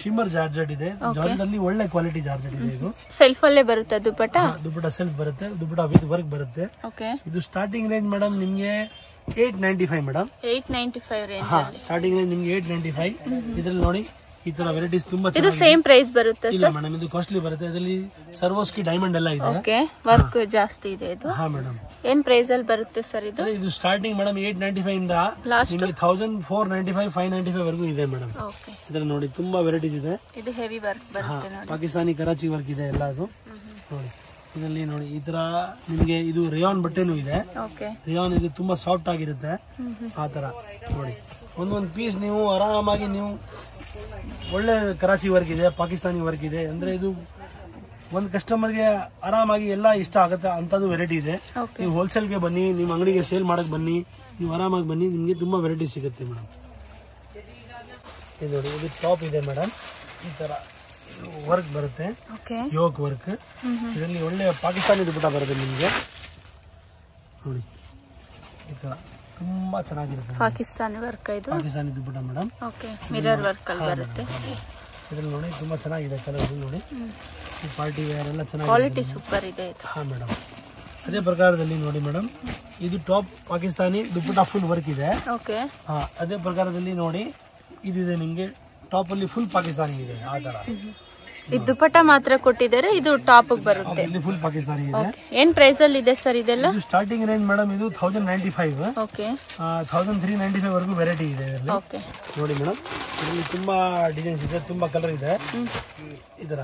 B: ಶಿಮ್ಮರ್ ಜಾರ್ಜೆಟ್ ಇದೆ. ಜಾರ್ಜೆಟ್ ಅಲ್ಲಿ ಒಳ್ಳೆ ಕ್ವಾಲಿಟಿ ಜಾರ್ಜೆಟ್ ಇದೆ. ಇದು
A: ಸೆಲ್ಫ್ ಅಲ್ಲೇ ಬರುತ್ತೆ ದುಪ್ಪಟ್ಟ?
B: ದುಪ್ಪಟ್ಟ ಸೆಲ್ಫ್ ಬರುತ್ತೆ, ದುಪ್ಪಟ್ಟ ವಿತ್ ವರ್ಕ್ ಬರುತ್ತೆ.
A: ಓಕೆ,
B: ಇದು ಸ್ಟಾರ್ಟಿಂಗ್ ರೇಂಜ್ ಮೇಡಮ್ ನಿಮ್ಗೆ 895 ಮೇಡಮ್.
A: 895 ರೇಂಜ್.
B: ಹಾ, ಸ್ಟಾರ್ಟಿಂಗ್ ರೇಂಜ್ ನಿಮ್ಗೆ 895. ಇದ್ರಲ್ಲಿ ನೋಡಿ ಈ ತರ ವೆರೈಟೀಸ್ ತುಂಬಾ
A: ಇದು ಸೇಮ್ ಪ್ರೈಸ್ ಬರುತ್ತೆ
B: ಇಲ್ಲ ಮೇಡಮ್, ಇದು ಕಾಸ್ಟ್ಲಿ ಬರುತ್ತೆ. ಇದರಲ್ಲಿ ಸರ್ವೋಸ್ಕಿ ಡೈಮಂಡ್ ಎಲ್ಲ ಇದೆ.
A: ಓಕೆ, ವರ್ಕ್ ಜಾಸ್ತಿ ಇದೆ ಇದು.
B: ಹಾ ಮೇಡಮ್.
A: ಏನ್ ಪ್ರೈಸ್ ಅಲ್ಲಿ ಬರುತ್ತೆ ಸರ್ ಇದು?
B: ಇದು ಸ್ಟಾರ್ಟಿಂಗ್ ಮೇಡಮ್ 895 ಇಂದ ನಿಮಗೆ 1495 595 ವರೆಗೂ ಇದೆ ಮೇಡಮ್.
A: ಓಕೆ,
B: ಇದ್ರಲ್ಲಿ ನೋಡಿ ತುಂಬಾ ವೆರೈಟೀಸ್ ಇದೆ.
A: ಇದು ಹೆವಿ ವರ್ಕ್ ಬರುತ್ತೆ ನೋಡಿ,
B: ಪಾಕಿಸ್ತಾನಿ ಕರಾಚಿ ವರ್ಕ್ ಇದೆ ಎಲ್ಲ. ಅದು ನೋಡಿ ಇದರಲ್ಲಿ ನೋಡಿ ಈ ತರ ನಿಮ್ಗೆ ಇದು ರೇಯಾನ್ ಬಟ್ಟೆನೂ ಇದೆ.
A: ಓಕೆ,
B: ರೇಯಾನ್ ಇದು ತುಂಬಾ ಸಾಫ್ಟ್ ಆಗಿರುತ್ತೆ. ಆ ತರ ನೋಡಿ ಒಂದೊಂದು ಪೀಸ್ ನೀವು ಆರಾಮಾಗಿ ನೀವು ಒಳ್ಳೆ ಕರಾಚಿ ವರ್ಕ್ ಇದೆ, ಪಾಕಿಸ್ತಾನಿ ವರ್ಕ್ ಇದೆ. ಅಂದ್ರೆ ಇದು ಒಂದು ಕಸ್ಟಮರ್ಗೆ ಆರಾಮಾಗಿ ಎಲ್ಲ ಇಷ್ಟ ಆಗುತ್ತೆ ಅಂತದ್ದು ವೆರೈಟಿ ಇದೆ. ನೀವು ಹೋಲ್ಸೇಲ್ಗೆ ಬನ್ನಿ, ನಿಮ್ಮ ಅಂಗಡಿಗೆ ಸೇಲ್ ಮಾಡಕ್ ಬನ್ನಿ, ನೀವು ಆರಾಮಾಗಿ ಬನ್ನಿ, ನಿಮ್ಗೆ ತುಂಬಾ ವೆರೈಟಿ ಸಿಗುತ್ತೆ ಮೇಡಮ್. ಇದು ನೋಡಿ, ಇದು ಟಾಪ್ ಇದೆ ಮೇಡಮ್, ಈ ತರ ವರ್ಕ್ ಬರುತ್ತೆ, ಯೋಕ್ ವರ್ಕ್. ಇದರಲ್ಲಿ ಒಳ್ಳೆ ಪಾಕಿಸ್ತಾನಿ ದುಪ್ಪಟ್ಟ ಬರುತ್ತೆ ನಿಮ್ಗೆ ನೋಡಿ. ಈ ತರ ತುಂಬಾ ಚೆನ್ನಾಗಿರುತ್ತೆ
A: ಪಾಕಿಸ್ತಾನಿ ವರ್ಕ್. ಇದು
B: ಪಾಕಿಸ್ತಾನಿ ದುಪ್ಪಟ್ಟ ಮೇಡಮ್.
A: ಓಕೆ, ಮಿರರ್ ವರ್ಕ್ ಅಲ್ಲಿ ಬರುತ್ತೆ.
B: ಇದ್ರಲ್ಲಿ ನೋಡಿ ತುಂಬಾ ಚೆನ್ನಾಗಿದೆ ಕಲರ್ ನೋಡಿ. ಪಾರ್ಟಿ ವೇರ್ ಎಲ್ಲ ಚೆನ್ನಾಗಿದೆ,
A: ಕ್ವಾಲಿಟಿ ಸೂಪರ್ ಇದೆ ಇದು.
B: ಹಾ ಮೇಡಮ್. ಅದೇ ಪ್ರಕಾರದಲ್ಲಿ ನೋಡಿ ಮೇಡಮ್, ಇದು ಟಾಪ್ ಪಾಕಿಸ್ತಾನಿ ದುಪ್ಪಟ್ಟ ಫುಲ್ ವರ್ಕ್ ಇದೆ.
A: ಓಕೆ,
B: ಹಾ, ಅದೇ ಪ್ರಕಾರದಲ್ಲಿ ನೋಡಿ ಇದಿದೆ ನಿಮ್ಗೆ ಟಾಪ್ ಅಲ್ಲಿ ಫುಲ್ ಪಾಕಿಸ್ತಾನಿ ಇದೆ. ಆ ತರ
A: ಇದು ದುಪ್ಪಟ್ಟ ಮಾತ್ರ ಕೊಟ್ಟಿದ್ದಾರೆ, ಇದು ಟಾಪ್ ಬರುತ್ತೆ.
B: ಇಲ್ಲಿ ಫುಲ್ ಪಾಕಿಸ್ತಾನಿ ಇದೆ.
A: ಏನ್ ಪ್ರೈಸ್ ಅಲ್ಲಿ ಇದೆ ಸರ್ ಇದೆಲ್ಲ?
B: ಇದು ಸ್ಟಾರ್ಟಿಂಗ್ ರೇಂಜ್ ಮೇಡಮ್ ಇದು 1095.
A: ಓಕೆ,
B: 1395 ವರೆಗೂ ವೆರೈಟಿ ಇದೆ ಇದರಲ್ಲಿ.
A: ಓಕೆ,
B: ನೋಡಿ ಮೇಡಮ್, ಇದರಲ್ಲಿ ತುಂಬಾ ಡಿಸೈನ್ಸ್ ಇದೆ, ತುಂಬಾ ಕಲರ್ ಇದೆ. ಇದರ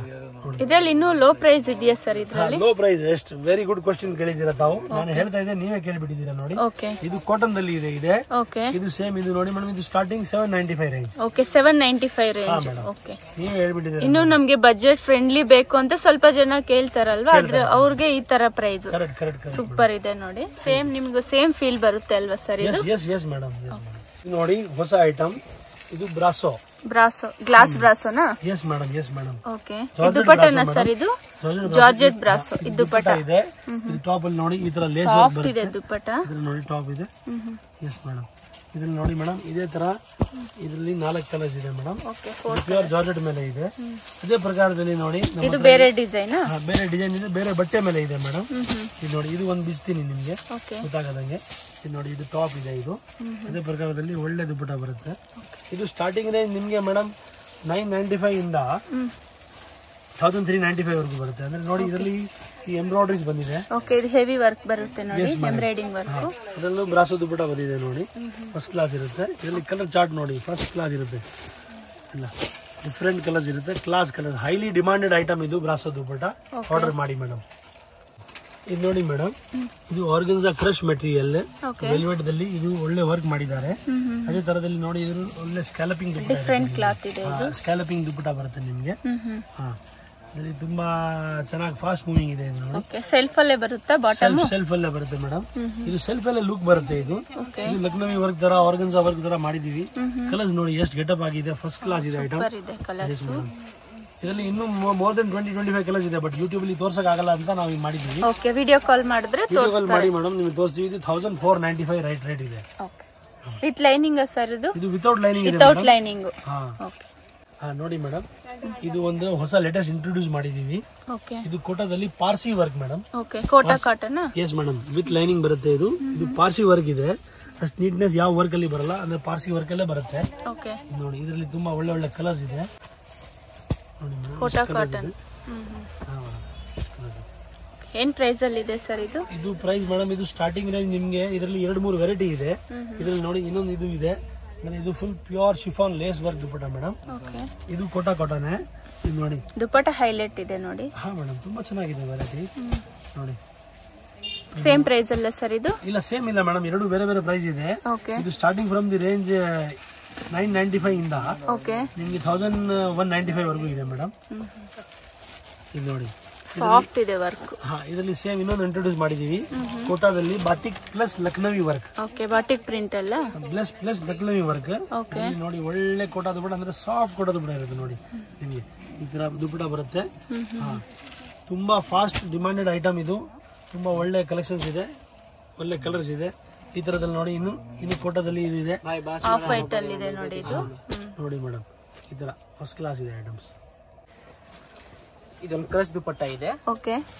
A: ಇದ್ರಲ್ಲಿ ಇನ್ನೂ ಲೋ ಪ್ರೈಸ್ ಇದೆಯಾ ಸರ್ ಇದ್ರಲ್ಲಿ?
B: ಲೋ ಪ್ರೈಸ್ ಎಷ್ಟು ವೆರಿ ಗುಡ್ ಕ್ವಶನ್ ಕೇಳಿದ್ದೀರಾ ತಾವು. ನಾನು ಹೇಳ್ತಾ ಇದ್ದೆ, ನೀವೇ ಕೇಳಿಬಿಟ್ಟಿದ್ದೀರಾ ನೋಡಿ.
A: ಓಕೆ,
B: ಇದು ಕಾಟನ್ ದಲ್ಲಿ ಇದೆ.
A: ಓಕೆ,
B: ಇದು ಸೇಮ್ ಇದು ನೋಡಿ ಮೇಡಮ್, ಇದು starting 795 range.
A: Okay, 795 range. Okay,
B: ನೀವೇ ಹೇಳ್ಬಿಟ್ಟಿದ್ದೀರಾ.
A: ಇನ್ನು ನಮ್ಗೆ ಬಜೆಟ್ ಫ್ರೆಂಡ್ಲಿ ಬೇಕು ಅಂತ ಸ್ವಲ್ಪ ಜನ ಕೇಳ್ತಾರಲ್ವಾ, ಅದ್ರ ಅವ್ರಿಗೆ ಈ ತರ ಪ್ರೈಸ್ ಸೂಪರ್ ಇದೆ ನೋಡಿ. ಸೇಮ್ ನಿಮ್ಗೆ ಸೇಮ್ ಫೀಲ್ ಬರುತ್ತೆ ಅಲ್ವಾ ಸರ್ ಇದು?
B: Yes madam. ನೋಡಿ ಹೊಸ ಐಟಮ್, ಇದು ಬ್ರಾಸೋ
A: ಗ್ಲಾಸ್ ಬ್ರಾಸೋನಾ?
B: Yes madam, yes madam.
A: Okay, ದುಪ್ಪಟ್ಟನ ಸರ್ ಇದು? ಜಾರ್ಜೆಟ್ ಬ್ರಾಸೋ ಇದು ದುಪ್ಪಟ್ಟ
B: ಇದೆ. ಇದು ಟಾಪ್ ಅಲ್ಲಿ ನೋಡಿ ಈ ತರ ಲೇಸ್
A: ಸಾಫ್ಟ್ ಇದೆ ದುಪ್ಪಟ್ಟ.
B: ಇದ್ರಲ್ಲಿ ನೋಡಿ ಟಾಪ್ ಇದೆ. Yes madam. ಇದ್ರಲ್ಲಿ ನೋಡಿ ಮೇಡಮ್, ಇದೇ ತರ ಇದರಲ್ಲಿ 4 ಕಲರ್ಸ್ ಇದೆ ಮೇಡಮ್. ಪ್ಯೂರ್ ಜಾರ್ಜೆಟ್ ಮೇಲೆ ಇದೆ. ಅದೇ ಪ್ರಕಾರದಲ್ಲಿ ನೋಡಿ
A: ಇದು ಬೇರೆ ಡಿಸೈನ್,
B: ಬೇರೆ ಡಿಸೈನ್ ಇದೆ, ಬೇರೆ ಬಟ್ಟೆ ಮೇಲೆ ಇದೆ ಮೇಡಮ್. ಇದು ನೋಡಿ, ಇದು ಒಂದು ಬಿಸ್ತೀನಿ ನಿಮ್ಗೆ ಗೊತ್ತಾಗದಂಗೆ. ಇದು ನೋಡಿ, ಇದು ಟಾಪ್ ಇದೆ. ಇದು ಅದೇ ಪ್ರಕಾರದಲ್ಲಿ ಒಳ್ಳೆ ದುಪ್ಪಟ್ಟ ಬರುತ್ತೆ. ಇದು ಸ್ಟಾರ್ಟಿಂಗ್ ರೇಂಜ್ ನಿಮ್ಗೆ ಮೇಡಮ್ 995 ಇಂದ 1395 ವರೆಗೂ ಬರುತ್ತೆ. ಅಂದ್ರೆ ನೋಡಿ ಇದರಲ್ಲಿ ಈ ಎಂಬ್ರಾಯ್ಡರೀಸ್ ಬಂದಿದೆ.
A: ಓಕೆ, ಇದು ಹೆವಿ ವರ್ಕ್ ಬರುತ್ತೆ ನೋಡಿ, ಎಂಬ್ರಾಯ್ಡಿಂಗ್ ವರ್ಕ್.
B: ಇದರಲ್ಲೂ ಬ್ರಾಸೋ ದುಪ್ಪಟ್ಟ ಬಂದಿದೆ ನೋಡಿ, ಫಸ್ಟ್ ಕ್ಲಾಸ್ ಇರುತ್ತೆ. ಇದರಲ್ಲಿ ಕಲರ್ ಚಾರ್ಟ್ ನೋಡಿ, ಫಸ್ಟ್ ಕ್ಲಾಸ್ ಇರುತ್ತೆ. ಇಲ್ಲ, ಡಿಫ್ರೆಂಟ್ ಕಲರ್ಸ್ ಇರುತ್ತೆ, class colour. Highly demanded item ಇದು ಬ್ರಾಸೋ ದುಪ್ಪಟ್ಟ. ಆರ್ಡರ್ ಮಾಡಿ ಮೇಡಮ್. ಇದು ನೋಡಿ ಮೇಡಮ್, ಇದು ಆರ್ಗನ್ಸಾ ಕ್ರಶ್ ಮೆಟೀರಿಯಲ್ ವೆಲ್ವೆಟ್ ದಲ್ಲಿ ಇದು ಒಳ್ಳೆ ವರ್ಕ್ ಮಾಡಿದ್ದಾರೆ. ಅದೇ ತರದಲ್ಲಿ ನೋಡಿ, ಇದು ಒಳ್ಳೆ ಸ್ಕ್ಯಾಲಪಿಂಗ್
A: ಡಿಫರೆಂಟ್ ಕ್ಲಾತ್ ಇದೆ.
B: ಸ್ಕ್ಯಾಲಪಿಂಗ್ ದುಪ್ಪಟ್ಟ ಬರುತ್ತೆ ನಿಮ್ಗೆ. ಇದರಲ್ಲಿ ತುಂಬಾ ಚೆನ್ನಾಗಿ ಫಾಸ್ಟ್ ಮೂವಿಂಗ್ ಇದೆ. ಇದು ನೋಡಿ,
A: ಸೆಲ್ಫ್ ಅಲ್ಲೇ ಬರುತ್ತಾ? ಬಾಟಮ್
B: ಸೆಲ್ಫ್ ಅಲ್ಲೇ ಬರುತ್ತೆ ಮೇಡಮ್. ಇದು ಸೆಲ್ಫ್ ಅಲ್ಲೇ ಲುಕ್ ಬರುತ್ತೆ. ಇದು ಲಕ್ನವಿ ವರ್ಕ್ ತರ, ಆರ್ಗನ್ಸಾ ವರ್ಕ್ ತರ ಮಾಡಿದೀವಿ. ಕಲರ್ಸ್ ನೋಡಿ ಎಷ್ಟು ಗೆಟಪ್ ಆಗಿದೆ, ಫಸ್ಟ್ ಕ್ಲಾಸ್ ಇದೆ ಐಟಮ್. ಇದರಲ್ಲಿ ಇನ್ನೂ ಮೋರ್ ದನ್ 20-25 ಕಲರ್ಸ್ ಇದೆ, ಬಟ್ ಯೂಟ್ಯೂಬ್ ಅಲ್ಲಿ ತೋರ್ಸಕ್ ಆಗಲ್ಲ ಅಂತ ನಾವು ಈಗ ಮಾಡಿದೀವಿ.
A: ಓಕೆ, ವಿಡಿಯೋ ಕಾಲ್ ಮಾಡಿದ್ರೆ
B: ಕಾಲ್ ಮಾಡಿ ಮೇಡಮ್ ನಿಮಗೆ ತೋರಿಸ್ತೀವಿ. ಇದು 1495 ರೇಟ್ ಇದೆ.
A: ಓಕೆ, ವಿತ್ ಲೈನಿಂಗ್ ಸರ್ ಇದು?
B: ಇದು ವಿತೌಟ್ ಲೈನಿಂಗ್ ಇದೆ.
A: Without lining.
B: ಓಕೆ, ನೋಡಿ ಮೇಡಮ್, ಇದು ಒಂದು ಹೊಸ ಲೇಟೆಸ್ಟ್ ಇಂಟ್ರೊಡ್ಯೂಸ್ ಮಾಡಿದೀವಿ.
A: ಓಕೆ,
B: ಇದು ಕೋಟಾದಲ್ಲಿ Parsi work madam.
A: Okay, Kota cotton.
B: Yes madam, with lining ಬರುತ್ತೆ. ಇದು ಪಾರ್ಸಿ ವರ್ಕ್ ಇದೆ. ಅಷ್ಟು ನೀಟ್ನೆಸ್ ಯಾವ ವರ್ಕ್ ಅಲ್ಲಿ ಬರಲ್ಲ, ಅಂದ್ರೆ ಪಾರ್ಸಿ ವರ್ಕ್ ಅಲ್ಲೇ ಬರುತ್ತೆ.
A: ಓಕೆ,
B: ನೋಡಿ ಇದರಲ್ಲಿ ತುಂಬಾ ಒಳ್ಳೆ ಒಳ್ಳೆ ಕಲರ್ಸ್ ಇದೆ. ನೋಡಿ ಮೇಡಮ್,
A: ಕೋಟಾ ಕಾಟನ್. ಏನ್ ಪ್ರೈಸ್ ಅಲ್ಲಿ ಇದೆ ಸರ್ ಇದು? ಇದು
B: ಪ್ರೈಸ್ ಮೇಡಮ್, ಇದು ಸ್ಟಾರ್ಟಿಂಗ್ ರೇಂಜ್ ನಿಮ್ಗೆ ಇದರಲ್ಲಿ 2-3 ವೆರೈಟಿ ಇದೆ. ಇದರಲ್ಲಿ ನೋಡಿ ಇನ್ನೊಂದು ಇದು ಇದೆ, ಇದು full pure chiffon lace work dupatta madam. ಇದು ಕೋಟಾ ಕಾಟನ್. ಇದು ನೋಡಿ
A: ದುಪಟ್ಟ ಹೈಲೈಟ್ ಇದೆ ನೋಡಿ.
B: ಹಾ ಮೇಡಮ್, ತುಂಬಾ ಚೆನ್ನಾಗಿದೆ ವೆರೈಟಿ. ನೋಡಿ
A: ಸೇಮ್ ಪ್ರೈಸ್ ಅಲ್ಲ ಸರ್ ಇದು? ಇಲ್ಲ,
B: ಸೇಮ್ ಇಲ್ಲ ಮೇಡಮ್, ಎರಡು ಬೇರೆ ಬೇರೆ ಪ್ರೈಸ್ ಇದೆ. ಇದು ಸ್ಟಾರ್ಟಿಂಗ್ ಫ್ರಮ್ ದಿ ರೇಂಜ್ 995 ಇಂದ ನಿಮ್ಗೆ 1195 ವರೆಗೂ ಇದೆ ಮೇಡಮ್. ಇದು ನೋಡಿ
A: ಸಾಫ್ಟ್ ಇದೆ ವರ್ಕ್.
B: ಇದರಲ್ಲಿ ಸೇಮ್ ಇನ್ನೊಂದು ಇಂಟ್ರೊಡ್ಯೂಸ್ ಮಾಡಿದೀವಿ, ಕೋಟಾದಲ್ಲಿ batik plus Lucknowi work.
A: Okay, batik print ಅಲ್ಲ,
B: ಪ್ಲಸ್ ಲಕ್ನವಿ ವರ್ಕ್. ನೋಡಿ ಒಳ್ಳೆ ಕೋಟಾ ದುಪಟ್ಟ, ಅಂದ್ರೆ ಸಾಫ್ಟ್ ಕೋಟಾ ದುಪಟ್ಟ ಇರುತ್ತೆ. ನೋಡಿ ನಿಮ್ಗೆ ಈ ತರ ದುಪಟ್ಟ ಬರುತ್ತೆ. ತುಂಬಾ ಫಾಸ್ಟ್ ಡಿಮಾಂಡೆಡ್ ಐಟಮ್ ಇದು. ತುಂಬಾ ಒಳ್ಳೆ ಕಲೆಕ್ಷನ್ಸ್ ಇದೆ, ಒಳ್ಳೆ ಕಲರ್ಸ್ ಇದೆ. ಈ ತರದಲ್ಲಿ ನೋಡಿ ಇನ್ನು ಕೋಟಾದಲ್ಲಿ ಇದೆ,
A: ಆಫ್ ವೈಟ್ ಅಲ್ಲಿ ಇದೆ ನೋಡಿ. ಇದು
B: ನೋಡಿ ಮೇಡಮ್, ಈ ತರ ಫಸ್ಟ್ ಕ್ಲಾಸ್ ಇದೆ ಐಟಮ್ಸ್.
C: ಇದೊಂದು ಕ್ರಶ್ ದುಪಟ್ಟ ಇದೆ.
A: ಓಕೆ,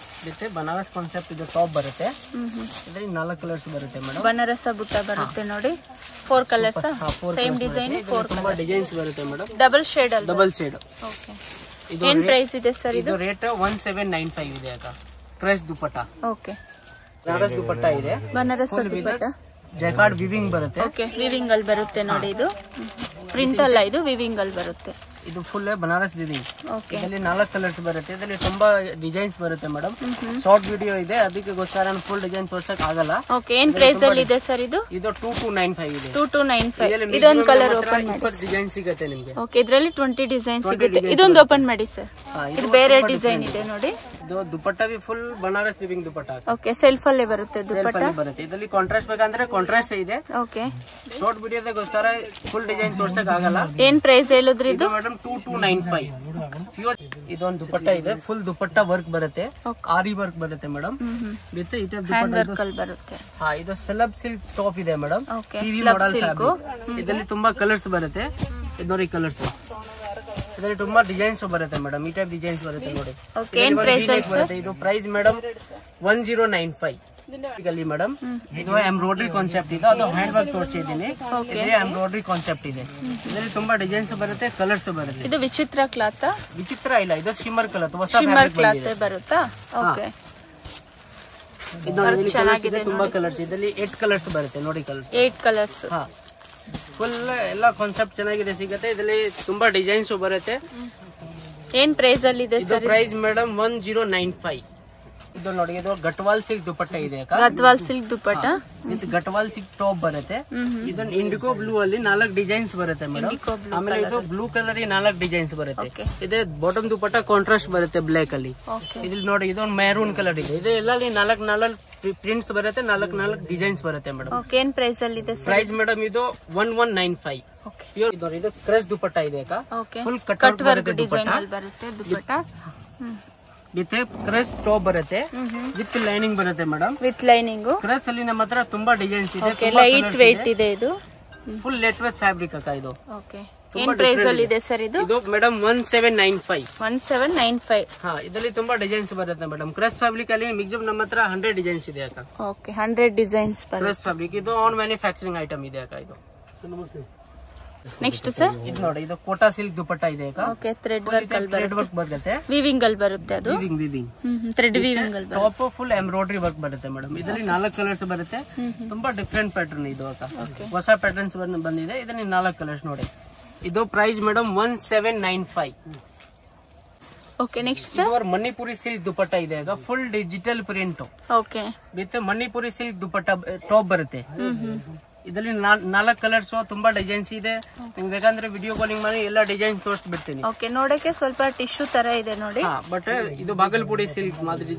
C: ಮತ್ತೆ ಬನಾರಸ್ ಕಾನ್ಸೆಪ್ಟ್ ಇದು ಟಾಪ್ ಬರುತ್ತೆ. ಇದರಲ್ಲಿ 4 ಕಲರ್ಸ್ ಬರುತ್ತೆ ಮೇಡಮ್.
A: ಬನಾರಸ್ ಬುಟ್ಟ ಬರುತ್ತೆ ನೋಡಿ. 4 ಕಲರ್ಸ್, ಸೇಮ್ ಡಿಸೈನ್, 4
C: ತುಂಬಾ ಡಿಸೈನ್ಸ್ ಬರುತ್ತೆ ಮೇಡಮ್.
A: ಡಬಲ್ ಶೇಡ್ ಅಲ್ಲ?
C: Double shade.
A: ಓಕೆ, ಏನ್ ಪ್ರೈಸ್ ಇದೆ ಸರ್ ಇದು?
C: ರೇಟ್ 1795 ಇದೆ ಅಕ್ಕ. ಕ್ರಶ್ ದುಪಟ್ಟ.
A: ಓಕೆ,
C: ಬನಾರಸ್ ದುಪಟ್ಟ ಇದೆ.
A: ಬನಾರಸ್ ದುಪಟ್ಟ
C: ಜಕಾರ್ಡ್ ವಿವಿಂಗ್ ಬರುತ್ತೆ.
A: ಓಕೆ, ವಿವಿಂಗ್ ಅಲ್ಲಿ ಬರುತ್ತೆ ನೋಡಿ. ಇದು ಪ್ರಿಂಟ್ ಅಲ್ಲ, ಇದು ವಿವಿಂಗ್ ಅಲ್ಲಿ ಬರುತ್ತೆ.
C: ಇದು ಫುಲ್ ಬನಾರಸ್ ವಿವಿಂಗ್.
A: ಓಕೆ,
C: ಇದರಲ್ಲಿ 4 ಕಲರ್ಸ್ ಬರುತ್ತೆ. ಇದರಲ್ಲಿ ತುಂಬಾ ಡಿಸೈನ್ಸ್ ಬರುತ್ತೆ ಮೇಡಮ್. ಶಾರ್ಟ್ ವಿಡಿಯೋ ಇದೆ, ಅದಕ್ಕೋಸ್ಕರ ಫುಲ್ ಡಿಸೈನ್ ತೋರ್ಸಕ್ ಆಗಲ್ಲ.
A: ಓಕೆ, ಏನ್ ಪ್ರೈಸ್ ಅಲ್ಲಿ ಇದೆ ಸರ್ ಇದು?
C: ಇದು 2295 ಇದೆ.
A: 2295. ಇದೊಂದು ಕಲರ್ ಓಪನ್ ಮಾಡಿ.
C: 20 ಡಿಸೈನ್ ಸಿಗುತ್ತೆ ನಿಮಗೆ.
A: ಓಕೆ, ಇದರಲ್ಲಿ 20 ಡಿಸೈನ್ ಸಿಗುತ್ತೆ. ಇದೊಂದು ಓಪನ್ ಮಾಡಿ ಸರ್. ಇದು ಬೇರೆ ಡಿಸೈನ್ ಇದೆ ನೋಡಿ.
C: ಇದು dupatta B full Banaras weaving dupatta.
A: Okay, self ಅಲ್ಲೇ ಬರುತ್ತೆ ದುಪಟ್ಟ.
C: ಬರುತ್ತೆ. ಇದರಲ್ಲಿ ಕಾಂಟ್ರಾಸ್ಟ್ ಬೇಕಂದ್ರೆ ಕಾಂಟ್ರಾಸ್ಟ್ ಇದೆ.
A: ಓಕೆ,
C: ಶಾರ್ಟ್ ವಿಡಿಯೋದಗೋಸ್ಕರ ಫುಲ್ ಡಿಸೈನ್ ತೋರ್ಸಕ್ ಆಗಲ್ಲ.
A: ಏನ್ ಪ್ರೈಸ್ ಹೇಳಿದ್ರಿ ಇದು?
C: ಮೇಡಮ್ 2295. ಪ್ಯೂರ್ ಇದೊಂದು ದುಪಟ್ಟ ಇದೆ, ಫುಲ್ ದುಪಟ್ಟ ವರ್ಕ್ ಬರುತ್ತೆ, ಆರಿ ವರ್ಕ್ ಬರುತ್ತೆ ಮೇಡಮ್. ವಿತ್ ಈ ಟೈಪ್ ದುಪಟ್ಟ
A: ಬರುತ್ತೆ.
C: ಇದು ಸೆಲಬ್ ಸಿಲ್ಕ್ ಟಾಪ್ ಇದೆ madam. TV
A: slub
C: model
A: silk.
C: ಇದರಲ್ಲಿ ತುಂಬಾ ಕಲರ್ಸ್ ಬರುತ್ತೆ. ಇದು ನೋಡಿ ಕಲರ್ಸ್. ಇದರಲ್ಲಿ ತುಂಬಾ ಡಿಸೈನ್ಸ್ ಬರುತ್ತೆ ಮೇಡಮ್. ಈ ಟೈಪ್ ಡಿಸೈನ್ಸ್ ಬರುತ್ತೆ ನೋಡಿ.
A: ಏನ್ ಪ್ರೈಸ್
C: ಬರುತ್ತೆ? ಇದು ಪ್ರೈಸ್ ಮೇಡಮ್ 1095 ಮೇಡಮ್. ಇದು ಎಂಬ್ರಾಯ್ಡ್ರಿ ಕಾನ್ಸೆಪ್ಟ್ ಇದೆ, ಅದು ಹ್ಯಾಂಡ್ ವರ್ಕ್ ತೋರಿಸಿದ್ದೀನಿ. ಇದೇ ಎಂಬ್ರಾಯ್ಡ್ರಿ ಕಾನ್ಸೆಪ್ಟ್ ಇದೆ. ಇದರಲ್ಲಿ ತುಂಬಾ ಡಿಸೈನ್ಸ್ ಬರುತ್ತೆ, ಕಲರ್ಸ್ ಬರುತ್ತೆ.
A: ಇದು ವಿಚಿತ್ರ ಕ್ಲಾತ್?
C: ವಿಚಿತ್ರ ಇಲ್ಲ, ಇದು ಶಿಮ್ಮರ್ ಕಲರ್,
A: ಶಿಮ್ಮರ್ ಕ್ಲಾತ್ ಬರುತ್ತಾ? ಓಕೆ,
C: ಇದು ಚೆನ್ನಾಗಿದೆ. ತುಂಬಾ ಕಲರ್ಸ್, ಇದರಲ್ಲಿ 8 ಕಲರ್ಸ್ ಬರುತ್ತೆ ನೋಡಿ. Colours 8
A: colours.
C: ಫುಲ್ ಎಲ್ಲ ಕಾನ್ಸೆಪ್ಟ್ ಚೆನ್ನಾಗಿದೆ ಸಿಗುತ್ತೆ. ಇದರಲ್ಲಿ ತುಂಬಾ ಡಿಸೈನ್ಸ್ ಬರುತ್ತೆ.
A: ಏನ್ ಪ್ರೈಸ್ ಅಲ್ಲಿ ಇದೆ
C: ಇದು ಪ್ರೈಸ್ ಮೇಡಮ್ 1095. ಇದು ನೋಡಿ, ಇದು ಗಟ್ವಾಲ್ ಸಿಲ್ಕ್ ದುಪಟ್ಟ ಇದೆ.
A: ಗಟ್ವಾಲ್ ಸಿಲ್ಕ್ ದುಪಟ್ಟ,
C: ಇದು ಗಟ್ವಾಲ್ ಸಿಲ್ಕ್ ಟಾಪ್ ಬರುತ್ತೆ. ಇದನ್ನ ಇಂಡಿಗೋ ಬ್ಲೂ ಅಲ್ಲಿ 4 ಡಿಸೈನ್ಸ್ ಬರುತ್ತೆ ಮೇಡಮ್. ಆಮೇಲೆ ಇದು ಬ್ಲೂ ಕಲರ್ 4 ಡಿಸೈನ್ಸ್ ಬರುತ್ತೆ. ಇದು ಬಾಟಮ್ ದುಪಟ್ಟ ಕಾಂಟ್ರಾಸ್ಟ್ ಬರುತ್ತೆ ಬ್ಲಾಕ್ ಅಲ್ಲಿ. ಇದ್ರಲ್ಲಿ ನೋಡಿ, ಇದೊಂದು ಮೆರೂನ್ ಕಲರ್ ಇದೆ. ಇದು ಎಲ್ಲ 4 ಪ್ರಿಂಟ್ಸ್ ಬರುತ್ತೆ, 4 ಡಿಸೈನ್ಸ್ ಬರುತ್ತೆ ಮೇಡಮ್.
A: ಏನ್ ಪ್ರೈಸ್ ಅಲ್ಲಿ ಇದೆ?
C: ಪ್ರೈಸ್ ಮೇಡಮ್ ಇದು 1195. ಇದು ಕ್ರಶ್ ದುಪಟ್ಟ ಇದೆ. ಫುಲ್
A: ಕಟ್ ವರ್ಕ್ ಡಿಸೈನ್ ಅಲ್ಲಿ ಬರುತ್ತೆ ದುಪಟ್ಟ.
C: ವಿತ್ ಕ್ರಶ್ ಟಾಪ್ ಬರುತ್ತೆ, ವಿತ್ ಲೈನಿಂಗ್ ಬರುತ್ತೆ ಮೇಡಮ್.
A: With lining.
C: ಕ್ರಶ್ ಅಲ್ಲಿ ನಮ್ಮ ಹತ್ರ ತುಂಬಾ ಡಿಸೈನ್ಸ್ ಇದೆ.
A: ಲೈಟ್ ವೇಟ್ ಇದೆ. ಇದು
C: ಫುಲ್ ಲೇಟ್ ವೇಟ್ ಫ್ಯಾಬ್ರಿಕ್ ಅಕ್ಕ. ಇದು
A: ಏನ್ ಪ್ರೈಸ್ ಅಲ್ಲಿ ಇದೆ ಸರ್ ಇದು?
C: ಇದು ಮೇಡಮ್ 1795.
A: 1795.
C: ಇದರಲ್ಲಿ ತುಂಬಾ ಡಿಸೈನ್ಸ್ ಬರುತ್ತೆ ಮೇಡಮ್. ಕ್ರಶ್ ಫ್ಯಾಬ್ರಿಕ್ ಅಲ್ಲಿ ಮಿಕ್ಸಿಮ್ ನಮ್ಮ ಹತ್ರ 100 ಡಿಸೈನ್ಸ್ ಇದೆ ಅಕ್ಕ.
A: Okay, 100 designs
C: crush fabric. ಇದು ಆನ್ ಮ್ಯಾನುಫ್ಯಾಕ್ಚರಿಂಗ್ ಐಟಮ್ ಇದೆ ಅಕ್ಕ. ಇದು
A: ನೆಕ್ಸ್ಟ್ ಸರ್,
C: ಇದು ನೋಡಿ, ಇದು ಕೋಟಾ ಸಿಲ್ಕ್ ದುಪಟ್ಟ ಇದೆ.
A: ಓಕೆ, ಥ್ರೆಡ್ ವರ್ಕ್
C: ಬರುತ್ತೆ,
A: ವೀವಿಂಗ್ ಅಲ್ಲಿ ಬರುತ್ತೆ. ಅದು
C: ವಿವಿಂಗ್
A: ಥ್ರೆಡ್ ವೀವಿಂಗ್ ಅಲ್ಲಿ
C: ಟಾಪ್ ಫುಲ್ ಎಂಬ್ರಾಯ್ಡ್ರಿ ವರ್ಕ್ ಬರುತ್ತೆ ಮೇಡಮ್. ಇದರಲ್ಲಿ 4 ಕಲರ್ಸ್ ಬರುತ್ತೆ. ತುಂಬಾ ಡಿಫ್ರೆಂಟ್ ಪ್ಯಾಟರ್ನ್ ಇದು ಅಕ್ಕ. ಹೊಸ ಪ್ಯಾಟರ್ನ್ಸ್ ಬಂದಿದೆ. ಇದರಲ್ಲಿ 4 ಕಲರ್ಸ್ ನೋಡಿ. ಇದು price madam 1795.
A: Okay, next sir,
C: Manipuri silk dupatta ಇದೆ. Full digital print.
A: Okay,
C: with Manipuri silk dupatta top ಬರುತ್ತೆ. ಇದರಲ್ಲಿ 4 ಕಲರ್ಸ್, ತುಂಬಾ ಡಿಸೈನ್ಸ್ ಇದೆ. ನಿಮ್ಗೆ ಬೇಕಂದ್ರೆ ವಿಡಿಯೋ ಕಾಲಿಂಗ್ ಮಾಡಿ ಎಲ್ಲ ಡಿಸೈನ್ ತೋರಿಸ್ಬಿಡ್ತೀನಿ.
A: ಓಕೆ, ನೋಡಕ್ಕೆ ಸ್ವಲ್ಪ ಟಿಶ್ಯೂ ತರ ಇದೆ ನೋಡಿ.
C: ಬಟ್ ಇದು ಬಾಗಲ್ಪುಡಿ ಸಿಲ್ಕ್ ಮಾದರಿ.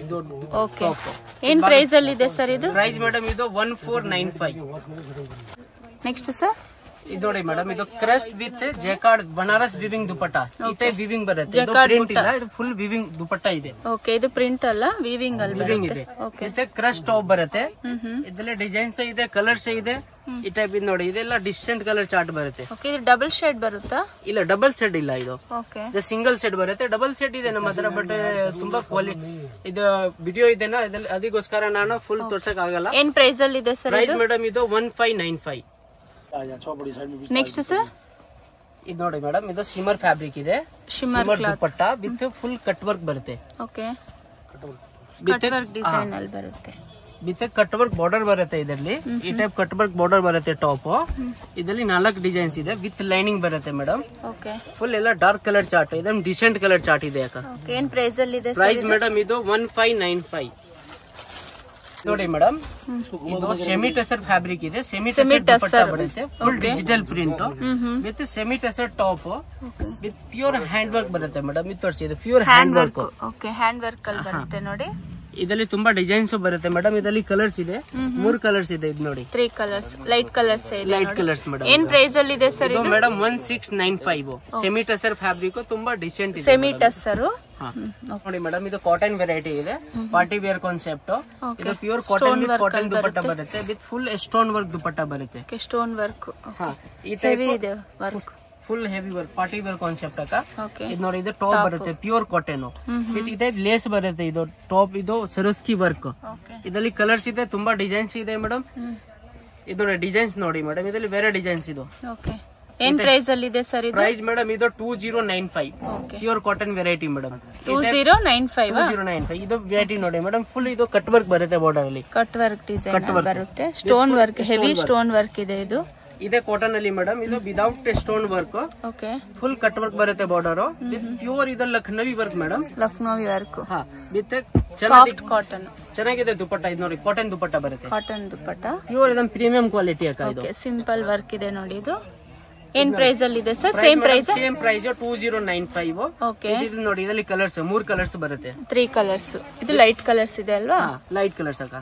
A: ಓಕೆ, ಏನ್ ಪ್ರೈಸ್ ಅಲ್ಲಿ ಇದೆ ಸರ್ ಇದು?
C: ಪ್ರೈಸ್ ಮೇಡಮ್ ಇದು 1495.
A: ನೆಕ್ಸ್ಟ್ ಸರ್,
C: ಇದು ನೋಡಿ ಮೇಡಮ್, ಇದು crust with jacquard Banaras weaving dupatta. ಈ ಟೈಪ್ ವಿವಿಂಗ್ ಬರುತ್ತೆ, ಇದು ಪ್ರಿಂಟ್ ಇಲ್ಲ, ಇದು ಫುಲ್ ವಿವಿಂಗ್ ದುಪಟ್ಟ ಇದೆ.
A: ಓಕೆ, ಇದು ಪ್ರಿಂಟ್ ಅಲ್ಲ, ವಿವಿಂಗ್ ಅಲ್ಲಿ
C: ವಿವಿಂಗ್ ಇದೆ. ಮತ್ತೆ ಕ್ರಸ್ಟ್ ಟಾಪ್ ಬರುತ್ತೆ, ಇದರಲ್ಲಿ ಡಿಸೈನ್ಸ್ ಇದೆ, ಕಲರ್ಸ್ ಇದೆ. ಈ ಟೈಪ್ ಇದು ನೋಡಿ, ಇದೆಲ್ಲ ಡಿಸ್ಟೆಂಟ್ ಕಲರ್ ಚಾರ್ಟ್ ಬರುತ್ತೆ.
A: ಓಕೆ, ಇದು ಡಬಲ್ ಶೇಡ್ ಬರುತ್ತಾ?
C: ಇಲ್ಲ, ಡಬಲ್ ಸೆಟ್ ಇಲ್ಲ, ಇದು
A: ಓಕೆ,
C: ಇದು ಸಿಂಗಲ್ ಸೆಟ್ ಬರುತ್ತೆ. ಡಬಲ್ ಸೆಟ್ ಇದೆ ನಮ್ಮ ಹತ್ರ, ಬಟ್ ತುಂಬಾ ಕ್ವಾಲಿಟಿ ಇದು ವಿಡಿಯೋ ಇದೆನಾ, ಅದಕ್ಕೋಸ್ಕರ ನಾನು ಫುಲ್ ತೋರ್ಸಕ್ ಆಗಲ್ಲ.
A: ಏನ್ ಪ್ರೈಸ್ ಅಲ್ಲಿ ಇದೆ ಸರ್?
C: ಪ್ರೈಸ್ ಮೇಡಮ್ ಇದು 1595.
A: ನೆಕ್ಸ್ಟ್ ಸರ್,
C: ಇದು ನೋಡಿ ಮೇಡಮ್, ಇದು ಶಿಮರ್ ಫ್ಯಾಬ್ರಿಕ್ ಇದೆ, shimmer dupatta with full cut work ಬರುತ್ತೆ.
A: ಓಕೆ, ಕಟ್ ವರ್ಕ್ ಡಿಸೈನ್ ಅಲ್ಲಿ ಬರುತ್ತೆ,
C: ವಿತ್ ಕಟ್ ವರ್ಕ್ ಬಾರ್ಡರ್ ಬರುತ್ತೆ. ಇದರಲ್ಲಿ ಈ ಟೈಪ್ ಕಟ್ ವರ್ಕ್ ಬಾರ್ಡರ್ ಬರುತ್ತೆ ಟಾಪ್. ಇದರಲ್ಲಿ 4 ಡಿಸೈನ್ಸ್ ಇದೆ, ವಿತ್ ಲೈನಿಂಗ್ ಬರುತ್ತೆ ಮೇಡಮ್.
A: ಓಕೆ,
C: ಫುಲ್ ಎಲ್ಲ ಡಾರ್ಕ್ ಕಲರ್ ಚಾರ್ಟ್, ಇದೊಂದು ಡಿಸೆಂಟ್ ಕಲರ್ ಚಾರ್ಟ್ ಇದೆ. ಯಾಕ
A: ಏನ್ ಪ್ರೈಸ್ ಅಲ್ಲಿ ಇದೆ?
C: ಪ್ರೈಸ್ ಮೇಡಮ್ ಇದು 1595. ನೋಡಿ ಮೇಡಮ್, ಇದು ಸೆಮಿ ಟೆಸರ್ ಫ್ಯಾಬ್ರಿಕ್ ಇದೆ, ಸೆಮಿ ಟೆಸರ್ ಬರುತ್ತೆ, full digital print with semi tussar top with pure hand work ಬರುತ್ತೆ ಮೇಡಮ್. ಇದು ತೋರಿಸಿ, ಇದು pure hand work.
A: Okay, hand work ಅಲ್ಲಿ ಬರುತ್ತೆ ನೋಡಿ.
C: ಇದರಲ್ಲಿ ತುಂಬಾ ಡಿಸೈನ್ಸ್ ಬರುತ್ತೆ ಮೇಡಮ್. ಇದರಲ್ಲಿ ಕಲರ್ಸ್ ಇದೆ, 3 ಕಲರ್ಸ್ ಇದೆ. ಇದು ನೋಡಿ
A: 3 ಕಲರ್ಸ್, ಲೈಟ್ ಕಲರ್ಸ್ ಇದೆ.
C: Light colours madam.
A: ಏನ್ ಪ್ರೈಸ್ ಅಲ್ಲಿ ಇದೆ ಸರ್ ಇದು?
C: ಮೇಡಮ್ 1695. ಸೆಮಿ ಟೆಸರ್ ಫ್ಯಾಬ್ರಿಕ್, ತುಂಬಾ ಡಿಸೆಂಟ್ ಇದೆ.
A: ಸೆಮಿ ಟೆಸರ್
C: ನೋಡಿ ಮೇಡಮ್, ಇದು ಕಾಟನ್ ವೆರೈಟಿ ಇದೆ, ಪಾರ್ಟಿ ವೇರ್ ಕಾನ್ಸೆಪ್ಟ್. ಇದು pure cotton with cotton dupatta ಬರುತ್ತೆ, with full stone work dupatta ಬರುತ್ತೆ.
A: ಸ್ಟೋನ್ ವರ್ಕ್,
C: ಈ ಟೈಪ್
A: ಇದೆ work,
C: full heavy work, party wear concept ಅಕ್ಕ. ಇದು ನೋಡಿ, ಇದು ಟಾಪ್ ಬರುತ್ತೆ ಪ್ಯೂರ್ ಕಾಟನ್ ವಿತ್ ಇದೆ ಲೇಸ್ ಬರುತ್ತೆ. ಇದು ಟಾಪ್, ಇದು ಸರೋಸ್ಕಿ ವರ್ಕ್. ಇದರಲ್ಲಿ ಕಲರ್ಸ್ ಇದೆ, ತುಂಬಾ ಡಿಸೈನ್ಸ್ ಇದೆ ಮೇಡಮ್. ಇದು ನೋಡಿ ಡಿಸೈನ್ಸ್ ನೋಡಿ ಮೇಡಮ್, ಇದರಲ್ಲಿ ಬೇರೆ ಡಿಸೈನ್ಸ್ ಇದು.
A: ಏನ್ ಪ್ರೈಸ್ ಅಲ್ಲಿ ಇದೆ ಸರ್ ಇದು?
C: ಪ್ರೈಸ್ ಮೇಡಮ್ ಇದು 2095. Pure cotton variety madam.
A: 2095.
C: ಇದು ವೆರೈಟಿ ನೋಡಿ ಮೇಡಮ್, ಫುಲ್ ಇದು ಕಟ್ ವರ್ಕ್ ಬರುತ್ತೆ ಬಾರ್ಡರ್ ಅಲ್ಲಿ,
A: ಕಟ್ ವರ್ಕ್ ಡಿಸೈನ್ ಬರುತ್ತೆ, stone work, heavy stone work ಇದೆ. ಇದು
C: ಇದೆ ಕಾಟನ್ ಅಲ್ಲಿ ಮೇಡಮ್, ಇದು without stone work.
A: Okay,
C: full cut work ಬರುತ್ತೆ ಬಾರ್ಡರ್ ವಿತ್ ಪ್ಯೂರ್ ಇದು Lucknowi work madam.
A: Lucknowi work
C: with
A: soft cotton,
C: ಚೆನ್ನಾಗಿದೆ ದುಪಟ್ಟ. ಇದು ನೋಡಿ ಕಾಟನ್ ದುಪಟ್ಟ ಬರುತ್ತೆ,
A: ಕಾಟನ್ ದುಪಟ್ಟ
C: ಪ್ಯೂರ್ ಇದೊಂದು ಪ್ರೀಮಿಯಂ ಕ್ವಾಲಿಟಿ ಅಕ್ಕ. ಇದು
A: ಸಿಂಪಲ್ ವರ್ಕ್ ಇದೆ ನೋಡಿ. ಇದು ಏನ್ ಪ್ರೈಸ್ ಅಲ್ಲಿ ಇದೆ ಸರ್? Same price
C: 2095. ಓಕೆ, ಇದು ನೋಡಿ, ಇದರಲ್ಲಿ ಕಲರ್ಸ್ 3 ಕಲರ್ಸ್ ಬರುತ್ತೆ,
A: 3 ಕಲರ್ಸ್. ಇದು ಲೈಟ್ ಕಲರ್ಸ್ ಇದೆ ಅಲ್ವಾ?
C: ಲೈಟ್ ಕಲರ್ಸ್ ಅಕ್ಕ.